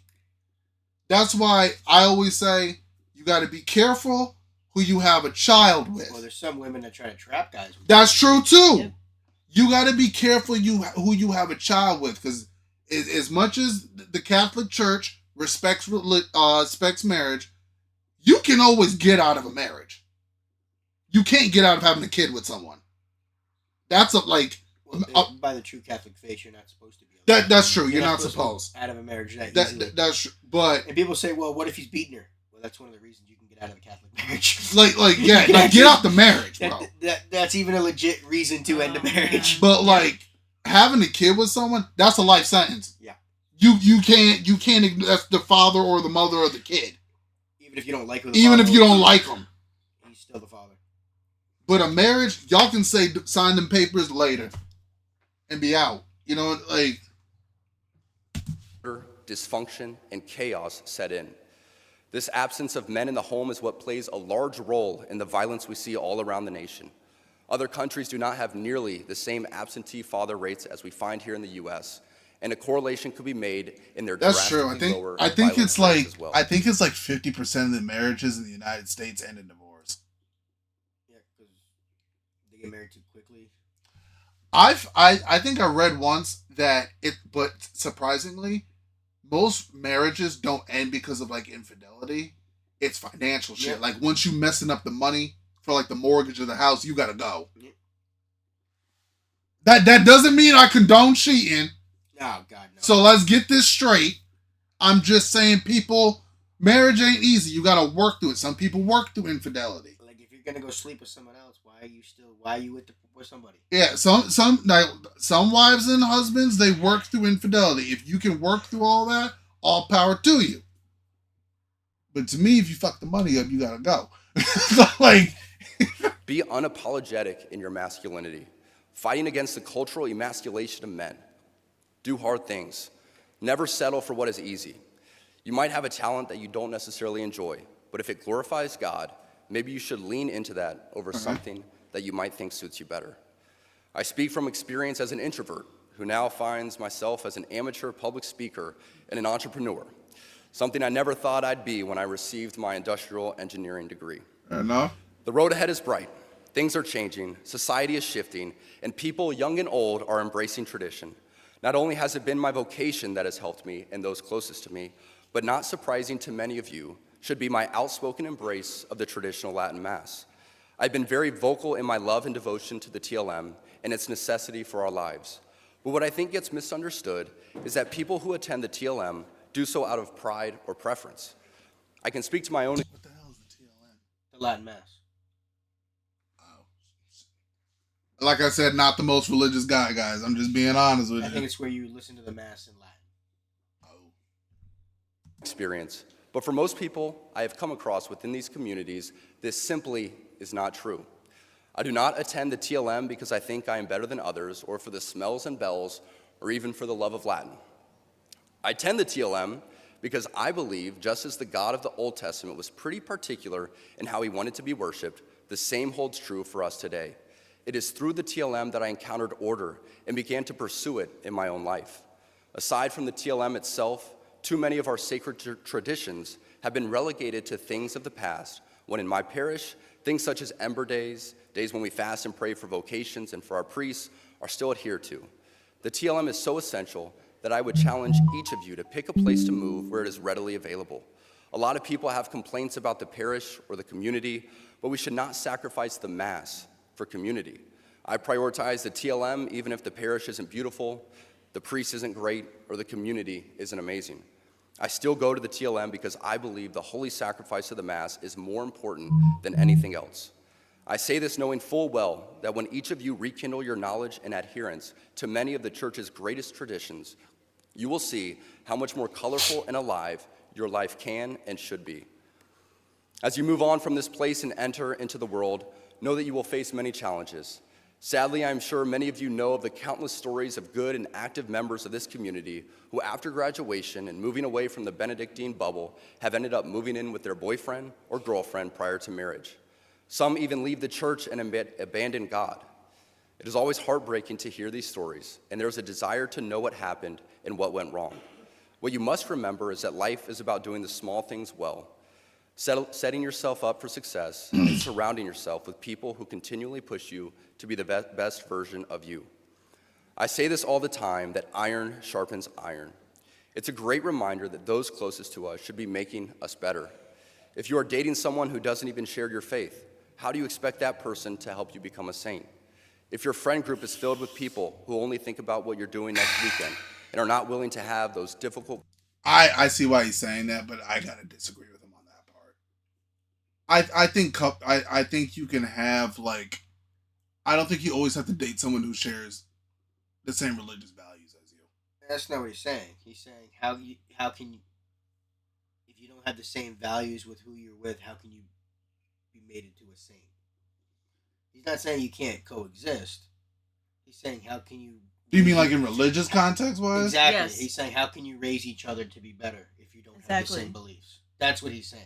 That's why I always say you got to be careful who you have a child with. Well, there's some women that try to trap guys with That's true too. Yep. You got to be careful who you have a child with, because as much as the Catholic Church respects marriage, you can always get out of a marriage. You can't get out of having a kid with someone. That's by the true Catholic faith, you're not supposed to be. That's true. You're not supposed. Out of a marriage that easily. That's true. But And people say, well, what if he's beating her? Well, that's one of the reasons you can get out of a Catholic marriage. get out the marriage, bro. That's even a legit reason to end a marriage. But like having a kid with someone, that's a life sentence. Yeah. You can't ignore that's the father or the mother of the kid. Even if you don't like him. Even if you don't like them. He's still the father. But a marriage, y'all can say sign them papers later and be out. You know, like dysfunction and chaos set in. This absence of men in the home is what plays a large role in the violence we see all around the nation. Other countries do not have nearly the same absentee father rates as we find here in the U.S., and a correlation could be made in their that's true. I think it's like as well. I think it's like 50% of the marriages in the United States end in divorce. Yeah, because they get married too quickly. I think I read once that but surprisingly, most marriages don't end because of like infidelity. It's financial shit. Yeah. Like once you messing up the money for like the mortgage of the house, you gotta go. Yeah. That doesn't mean I condone cheating. Oh God, no. So let's get this straight. I'm just saying, marriage ain't easy. You gotta work through it. Some people work through infidelity. Like if you're gonna go sleep with someone else, why are you with somebody? Yeah, some wives and husbands, they work through infidelity. If you can work through all that, all power to you. But to me, if you fuck the money up, you gotta go. Like, be unapologetic in your masculinity, fighting against the cultural emasculation of men. Do hard things. Never settle for what is easy. You might have a talent that you don't necessarily enjoy, but if it glorifies God, maybe you should lean into that over something that you might think suits you better. I speak from experience as an introvert who now finds myself as an amateur public speaker and an entrepreneur, something I never thought I'd be when I received my industrial engineering degree. enough. The road ahead is bright. Things are changing, society is shifting, and people, young and old, are embracing tradition. Not only has it been my vocation that has helped me and those closest to me, but not surprising to many of you, should be my outspoken embrace of the traditional Latin Mass. I've been very vocal in my love and devotion to the TLM and its necessity for our lives. But what I think gets misunderstood is that people who attend the TLM do so out of pride or preference. I can speak to my own. What the hell is the TLM? The Latin Mass. Oh. Like I said, not the most religious guy, guys. I'm just being honest with I you. think it's where you listen to the Mass in Latin. Oh. Experience. But for most people I have come across within these communities, this simply is not true. I do not attend the TLM because I think I am better than others, or for the smells and bells, or even for the love of Latin. I attend the TLM because I believe, just as the God of the Old Testament was pretty particular in how he wanted to be worshiped, the same holds true for us today. It is through the TLM that I encountered order and began to pursue it in my own life. Aside from the TLM itself, too many of our sacred traditions have been relegated to things of the past, when in my parish, things such as Ember Days, days when we fast and pray for vocations and for our priests, are still adhered to. The TLM is so essential that I would challenge each of you to pick a place to move where it is readily available. A lot of people have complaints about the parish or the community, but we should not sacrifice the Mass for community. I prioritize the TLM even if the parish isn't beautiful, the priest isn't great, or the community isn't amazing. I still go to the TLM because I believe the holy sacrifice of the Mass is more important than anything else. I say this knowing full well that when each of you rekindle your knowledge and adherence to many of the Church's greatest traditions, you will see how much more colorful and alive your life can and should be. As you move on from this place and enter into the world, know that you will face many challenges. Sadly, I'm sure many of you know of the countless stories of good and active members of this community who, after graduation and moving away from the Benedictine bubble, have ended up moving in with their boyfriend or girlfriend prior to marriage. Some even leave the church and abandon God. It is always heartbreaking to hear these stories, and there's a desire to know what happened and what went wrong. What you must remember is that life is about doing the small things well, setting yourself up for success, and surrounding yourself with people who continually push you to be the best version of you. I say this all the time, that iron sharpens iron. It's a great reminder that those closest to us should be making us better. If you are dating someone who doesn't even share your faith, how do you expect that person to help you become a saint? If your friend group is filled with people who only think about what you're doing next weekend and are not willing to have those difficult... I see why he's saying that, but I gotta disagree with him on that part. I think you can have, like, I don't think you always have to date someone who shares the same religious values as you. That's not what he's saying. He's saying how can you, if you don't have the same values with who you're with, how can you be made into a saint? He's not saying you can't coexist. He's saying how can you... Do you mean like in religious context wise? Exactly. Yes. He's saying how can you raise each other to be better if you don't have the Exactly. same beliefs? That's what he's saying.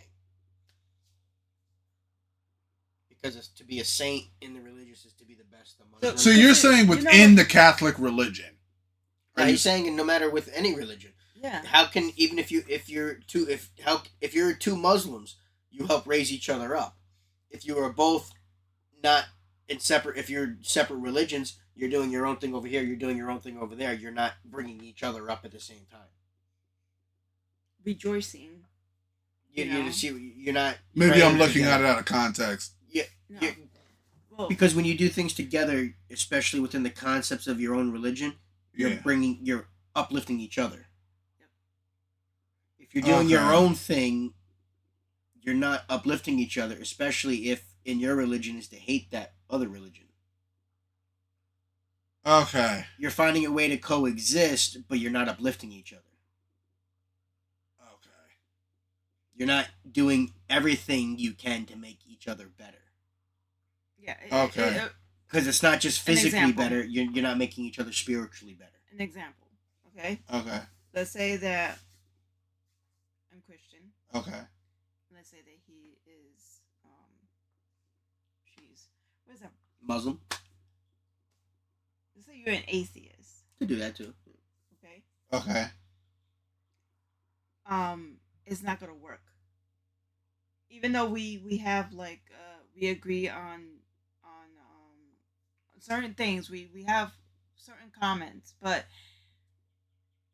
Because it's, to be a saint in the religious is to be the best among them. So you're saying within the Catholic religion? Right, he's saying no matter with any religion. Yeah. How can, even if you're two Muslims, you help raise each other up. If you are both not in separate, if you're separate religions, you're doing your own thing over here, you're doing your own thing over there. You're not bringing each other up at the same time. Rejoicing. You see, you're not. Maybe I'm looking at it out of context. Yeah. No. Well, Because when you do things together, especially within the concepts of your own religion, you're uplifting each other. Yep. If you're doing your Okay. own thing, you're not uplifting each other, especially if in your religion is to hate that other religion. Okay. You're finding a way to coexist, but you're not uplifting each other. Okay. You're not doing everything you can to make each other better. yeah. Okay. Because it's not just An physically example. better, you're not making each other spiritually better. An example. Okay. Okay. Let's say that I'm Christian. Okay. Let's say that he is what is that? Muslim? Let's say you're an atheist. Could do that too. Okay. Okay. It's not gonna work. Even though we have like we agree on certain things, we have certain comments, but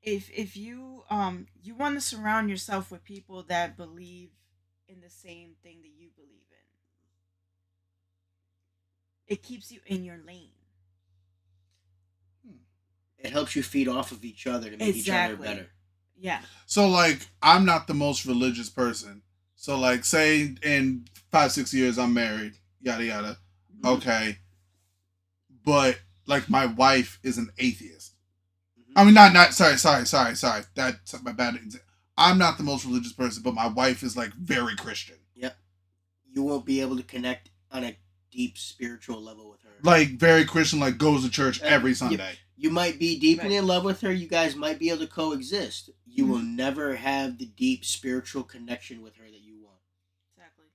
if you you want to surround yourself with people that believe in the same thing that you believe in, it keeps you in your lane. It helps you feed off of each other to make each other better. Yeah. So like, I'm not the most religious person. So like, say in 5-6 years I'm married, yada yada. Mm-hmm. Okay, but like my wife is an atheist. Mm-hmm. I mean, not sorry. That's my bad. I'm not the most religious person, but my wife is like very Christian. Yep. You won't be able to connect on a deep spiritual level with her. Like very Christian, like goes to church every Sunday. You might be deeply in love with her. You guys might be able to coexist. You will never have the deep spiritual connection with her that you want. Exactly.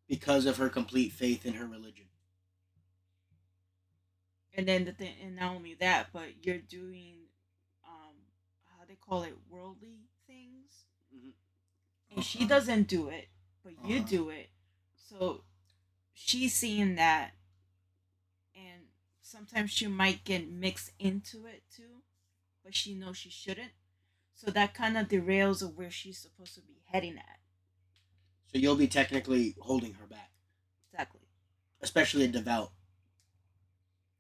Because of her complete faith in her religion. And then the thing, and not only that, but you're doing, how they call it, worldly things, and she doesn't do it, but you do it. So she's seeing that, and sometimes she might get mixed into it too, but she knows she shouldn't. So that kind of derails of where she's supposed to be heading at. So you'll be technically holding her back. Exactly. Especially a devout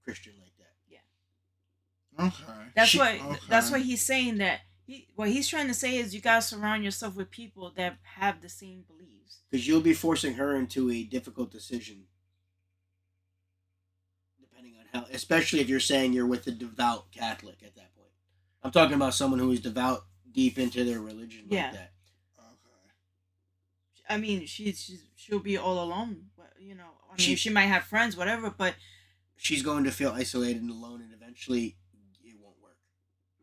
Christian like that. Yeah. Okay. That's why he's saying that. What he's trying to say is you gotta surround yourself with people that have the same beliefs. Because you'll be forcing her into a difficult decision. Depending on how, especially if you're saying you're with a devout Catholic at that point. I'm talking about someone who is devout, deep into their religion like that. I mean, she'll be all alone. But, I mean, she might have friends, whatever, but she's going to feel isolated and alone, and eventually it won't work.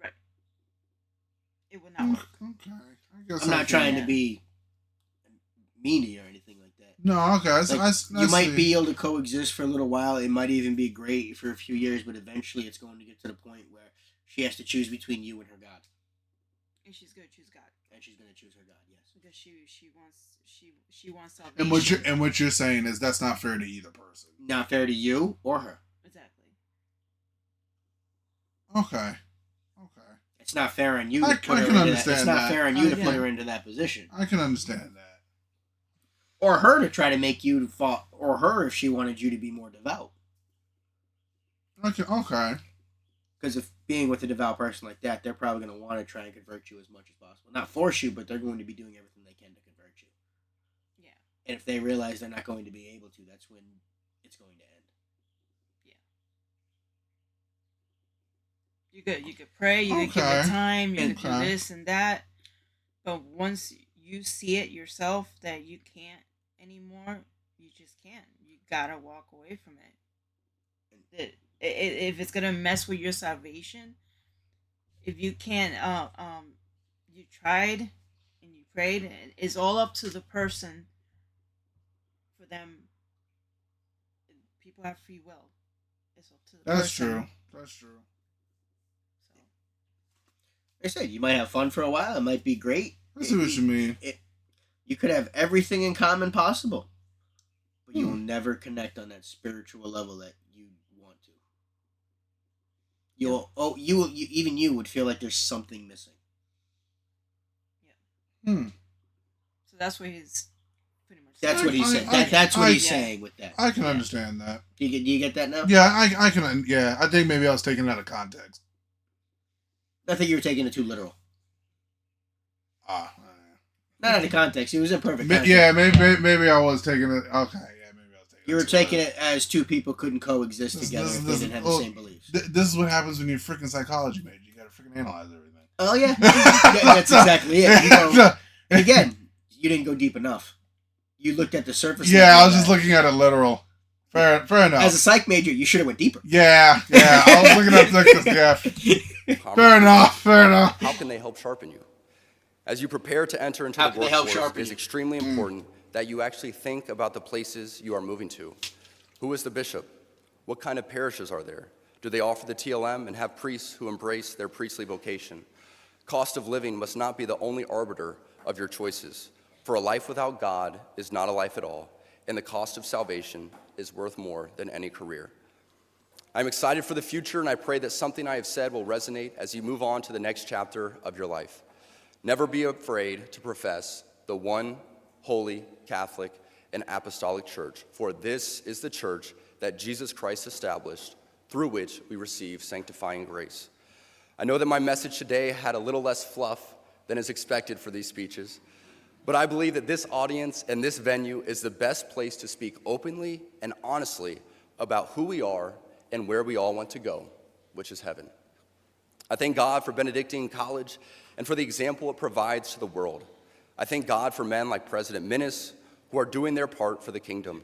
Right. It will not work. Okay. I guess I'm not trying to be mean to you or anything like that. No, okay. You might be able to coexist for a little while. It might even be great for a few years, but eventually it's going to get to the point where she has to choose between you and her God. And she's going to choose God. And she's going to choose her God, yes. Because she wants salvation. And what you're saying is that's not fair to either person. Not fair to you or her. Exactly. Okay. It's not fair on you to put her into that. It's not fair on you to put her into that position. I can understand that. Or her to try to make you fall, or her if she wanted you to be more devout. Okay. Because if being with a devout person like that, they're probably going to want to try and convert you as much as possible. Not force you, but they're going to be doing everything they can to convert you. Yeah. And if they realize they're not going to be able to, that's when it's going to end. Yeah. You could pray, you could give it time, you could do this and that. But once you see it yourself that you can't anymore, you just can't. You gotta walk away from it. If it's gonna mess with your salvation, if you can't, you tried and you prayed, it's all up to the person. For them, people have free will. It's up to the person. That's true. So, like I said, you might have fun for a while. It might be great. I see what you mean. You could have everything in common possible, but you'll never connect on that spiritual level that you want to. Even you would feel like there's something missing. Yeah. So that's what he's pretty much. That's what he's saying. That's what he's saying with that. I can understand that. Do you get that now? Yeah, I can. Yeah, I think maybe I was taking it out of context. I think you were taking it too literal. Not out of context. It was in perfect context. Yeah, maybe I was taking it. Okay, yeah, maybe I was taking it. You were taking it as two people couldn't coexist together if they didn't have the same beliefs. This is what happens when you're freaking psychology major. You gotta freaking analyze everything. Oh, yeah. That's exactly it. And again, you didn't go deep enough. You looked at the surface. Yeah, I was just looking at it literal. Fair enough. As a psych major, you should have went deeper. Yeah. I was looking at this. Yeah. Fair enough. How can they help sharpen you? As you prepare to enter into the workforce, it is extremely important that you actually think about the places you are moving to. Who is the bishop? What kind of parishes are there? Do they offer the TLM and have priests who embrace their priestly vocation? Cost of living must not be the only arbiter of your choices, for a life without God is not a life at all, and the cost of salvation is worth more than any career. I'm excited for the future, and I pray that something I have said will resonate as you move on to the next chapter of your life. Never be afraid to profess the one holy, Catholic, and Apostolic Church, for this is the church that Jesus Christ established, through which we receive sanctifying grace. I know that my message today had a little less fluff than is expected for these speeches, but I believe that this audience and this venue is the best place to speak openly and honestly about who we are and where we all want to go, which is heaven. I thank God for Benedictine College and for the example it provides to the world. I thank God for men like President Minnis who are doing their part for the kingdom.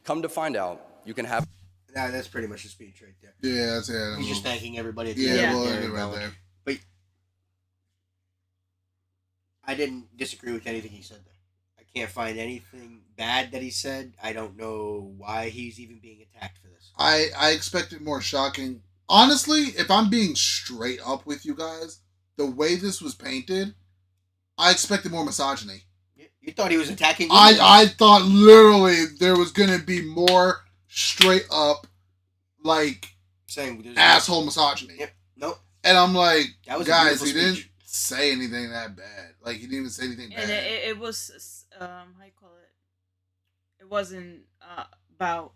Come to find out, you can have... Nah, that's pretty much the speech right there. Yeah, that's it. He's just thanking everybody at the Yeah, end. well, There, right there. But I didn't disagree with anything he said there. I can't find anything bad that he said. I don't know why he's even being attacked for this. I expected more shocking. Honestly, if I'm being straight up with you guys, the way this was painted, I expected more misogyny. You thought he was attacking women? I thought literally there was going to be more straight up, like, saying asshole misogyny. Yep. Nope. And I'm like, That was guys, a he beautiful didn't speech. say anything that bad. Like, he didn't even say anything bad. And it was how you call it? It wasn't about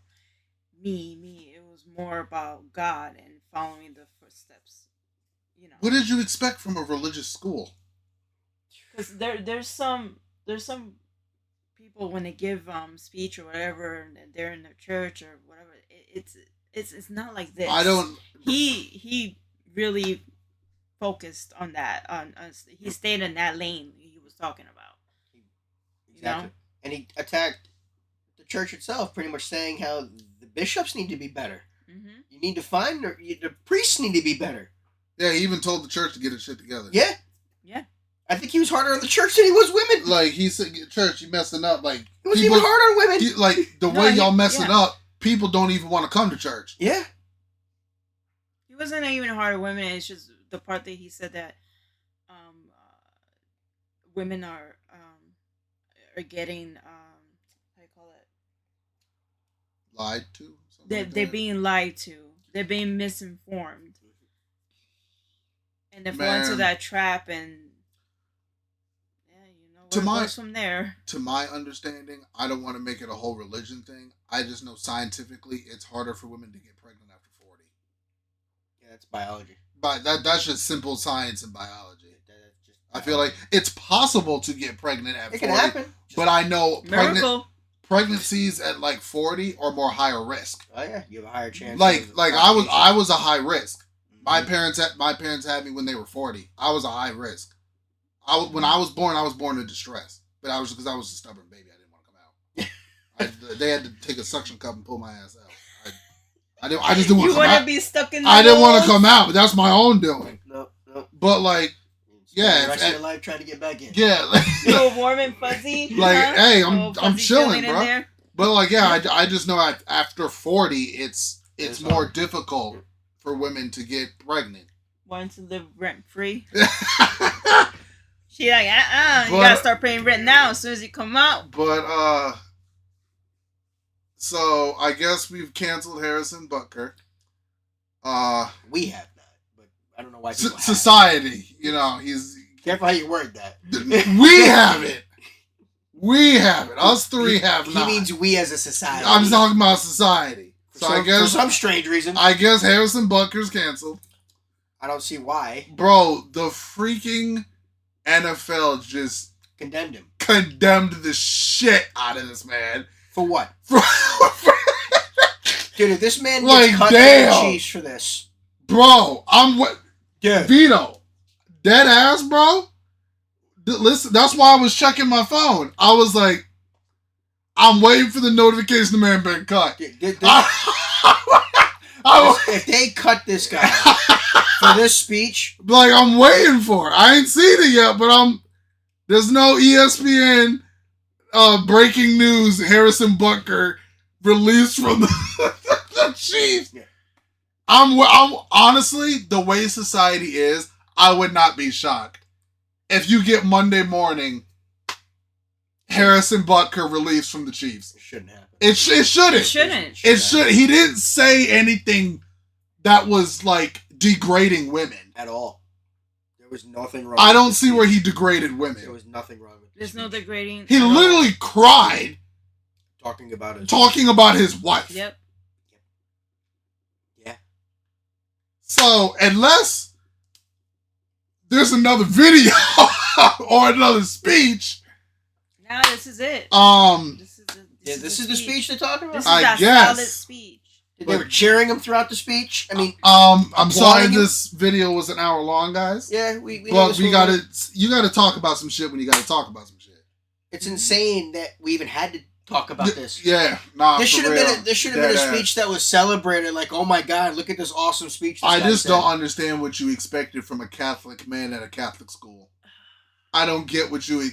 me. It was more about God and following the footsteps. You know. What did you expect from a religious school? Because there's some people when they give speech or whatever, and they're in the church or whatever. It's not like this. I don't. He really focused on that. He stayed in that lane he was talking about. Exactly. You know? And he attacked the church itself, pretty much saying how the bishops need to be better. Mm-hmm. You need to find the priests need to be better. Yeah, he even told the church to get its shit together. Yeah. Yeah. I think he was harder on the church than he was women. Like, he said, church, you messing up. Like, He was even harder on women. like, the No, way y'all messing yeah. up, people don't even want to come to church. Yeah. He wasn't even hard on women. It's just the part that he said that women are getting how you call it, Lied to. they're being lied to. They're being misinformed, and they fall into Man. that trap. And To where it my- goes from there. To my understanding, I don't want to make it a whole religion thing. I just know scientifically it's harder for women to get pregnant after 40. Yeah, that's biology. But that's just simple science and biology. That's just I feel like it's possible to get pregnant at 40. it can happen. But I know Miracle. pregnancies at like 40 are more higher risk. Oh yeah, you have a higher chance. Like of I was a high risk. My Mhm. parents had me when they were 40. I was a high risk. When I was born in distress. But because I was a stubborn baby, I didn't want to come out. They had to take a suction cup and pull my ass out. I just didn't want You to come want to out. be stuck in the I didn't want to walls? come out, but that's my own doing. No. But like, Spend yeah, the rest if- of your life trying to get back in. yeah, like, A little warm and fuzzy. Like, hey, I'm Little fuzzy chilling, feeling in bro. there. but like, yeah, I just know after 40, it's It's more hard. difficult for women to get pregnant. Wanting to live rent free. but She like, you gotta start paying rent now as soon as you come out. so I guess we've canceled Harrison Butker. We have not, but I don't know why. People have. Society, he's Careful how you word that. we have it. We have it. Us three have He not. means we as a society. I'm talking about society. So I for guess some strange reason. I guess Harrison Butker's canceled. I don't see why. Bro, the freaking NFL just Condemned him. condemned the shit out of this man. For what? Dude, if this man Like, gets cut damn. from the Chiefs for this. Bro, I'm what? Yeah. Vito, dead ass, bro. Listen, that's why I was checking my phone. I was like, I'm waiting for the notification the man been cut. If they cut this guy for this speech, Like, I'm waiting for it. I ain't seen it yet, but there's no ESPN breaking news. Harrison Butker released from the Chiefs. Yeah. I'm honestly, the way society is, I would not be shocked if you get Monday morning Harrison Butker released from the Chiefs. it shouldn't happen. It shouldn't. It shouldn't. It should. He didn't say anything that was like degrading women At all. There was nothing wrong. I don't with see this where he speech. degraded women. There was nothing wrong with this. There's no speech. degrading. He at all. literally cried Talking about it. talking about his wife. Yep. Yeah. So unless there's another video or another speech, Now this is it. This is the speech they're talking about. This is I that guess. solid speech. They were cheering him throughout the speech. I mean, I'm sorry applauding him. this video was an hour long, guys. Yeah, we know But this we was- gotta, you gotta talk about some shit when you gotta talk about some shit. It's insane that we even had to talk about this. Yeah, nah. This for should have real. been. This should have been a Dead ass. speech that was celebrated. Like, oh my God, look at this awesome speech. This I guy just said. don't understand what you expected from a Catholic man at a Catholic school. I don't get what you.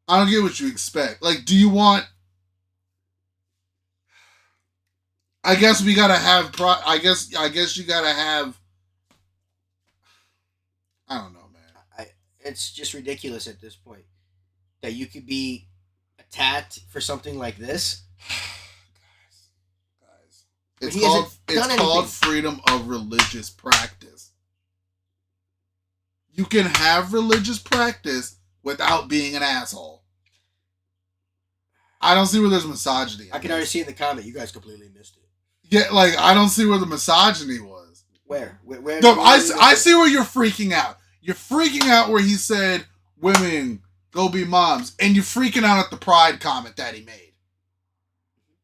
I don't get what you expect. Like, do you want? I guess we gotta have. I guess you gotta have. I don't know, man. It's just ridiculous at this point that you could be attacked for something like this. Guys, But it's he called hasn't done anything. freedom of religious practice. You can have religious practice without being an asshole. I don't see where there's misogyny. I can already see in the comment you guys completely missed it. Yeah, like I don't see where the misogyny was. Where? No, I see where you're freaking out. You're freaking out where he said women go be moms, and you're freaking out at the pride comment that he made.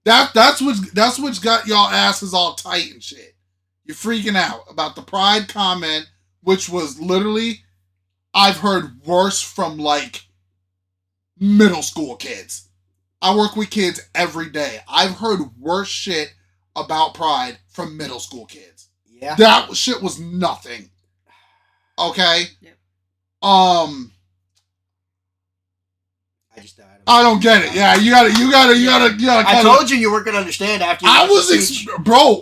That's what's got y'all asses all tight and shit. You're freaking out about the pride comment, which was literally, I've heard worse from like middle school kids. I work with kids every day. I've heard worse shit about pride from middle school kids. Yeah. That shit was nothing. Okay? Yep. I don't get it. Yeah, you gotta. I told you weren't gonna understand after. I was, bro.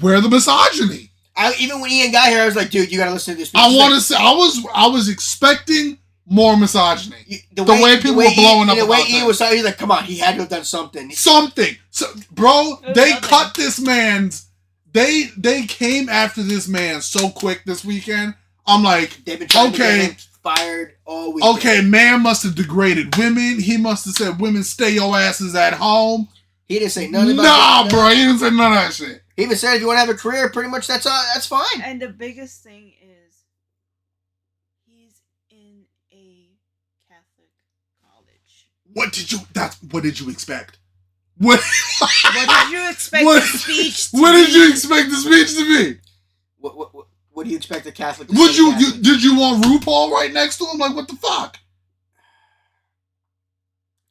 Where the misogyny? Even when Ian got here, I was like, dude, you gotta listen to this. I want to say I was expecting more misogyny. The way people were blowing up The way about Ian that. was talking, he's like, come on, he had to have done something. Something. So, bro, they Nothing. cut this man's. They came after this man so quick this weekend. I'm like, They've been trying to okay. get him fired all week. Okay, man must have degraded women. He must have said, women, stay your asses at home. He didn't say nothing about Nah, that. bro, he didn't say none of that shit. He even said if you want to have a career, pretty much that's fine. And the biggest thing is he's in a Catholic college. What did you expect? What What did you expect the speech to What did be? you expect the speech to be? What do you expect a Catholic to say? Did you want RuPaul right next to him? Like, what the fuck?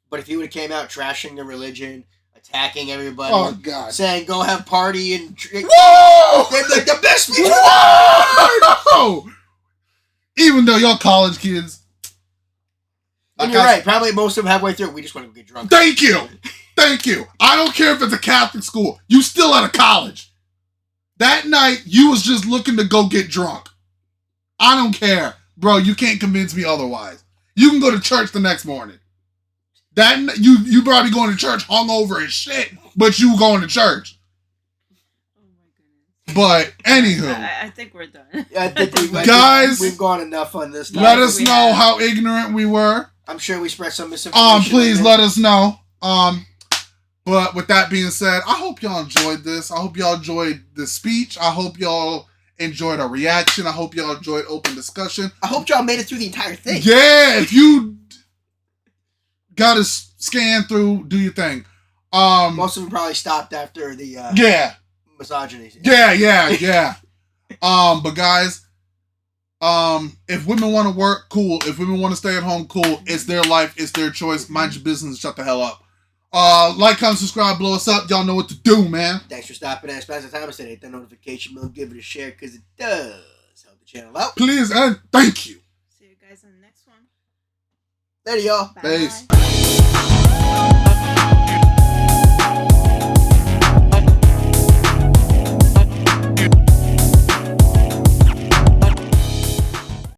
But if he would have came out trashing the religion, attacking everybody, Oh, God. saying go have party and Whoa! they're like the best speech. Whoa! Even though y'all college kids. And you're right. Probably most of them halfway through, we just want to go get drunk. Thank you. Thank you. I don't care if it's a Catholic school. You still at a college. That night, you was just looking to go get drunk. I don't care. Bro, you can't convince me otherwise. You can go to church the next morning. You probably going to church hungover as shit, but you going to church. Oh my goodness. But, anywho. I think we're done. I think Guys, we've gone enough on this. Let topic. us know how ignorant we were. I'm sure we spread some misinformation. Please on let us know. But with that being said, I hope y'all enjoyed this. I hope y'all enjoyed the speech. I hope y'all enjoyed our reaction. I hope y'all enjoyed open discussion. I hope y'all made it through the entire thing. Yeah, if you got to scan through, do your thing. Most of them probably stopped after the Yeah. misogyny. Yeah. But guys, if women want to work, cool. If women want to stay at home, cool. It's their life. It's their choice. Mind your business. Shut the hell up. Like, comment, subscribe, blow us up. Y'all know what to do, man. Thanks for stopping in. Spaz the time I said hit that notification bell, give it a share because it does help the channel out. Please and thank you. See you guys in the next one. Later, y'all. Bye. Peace.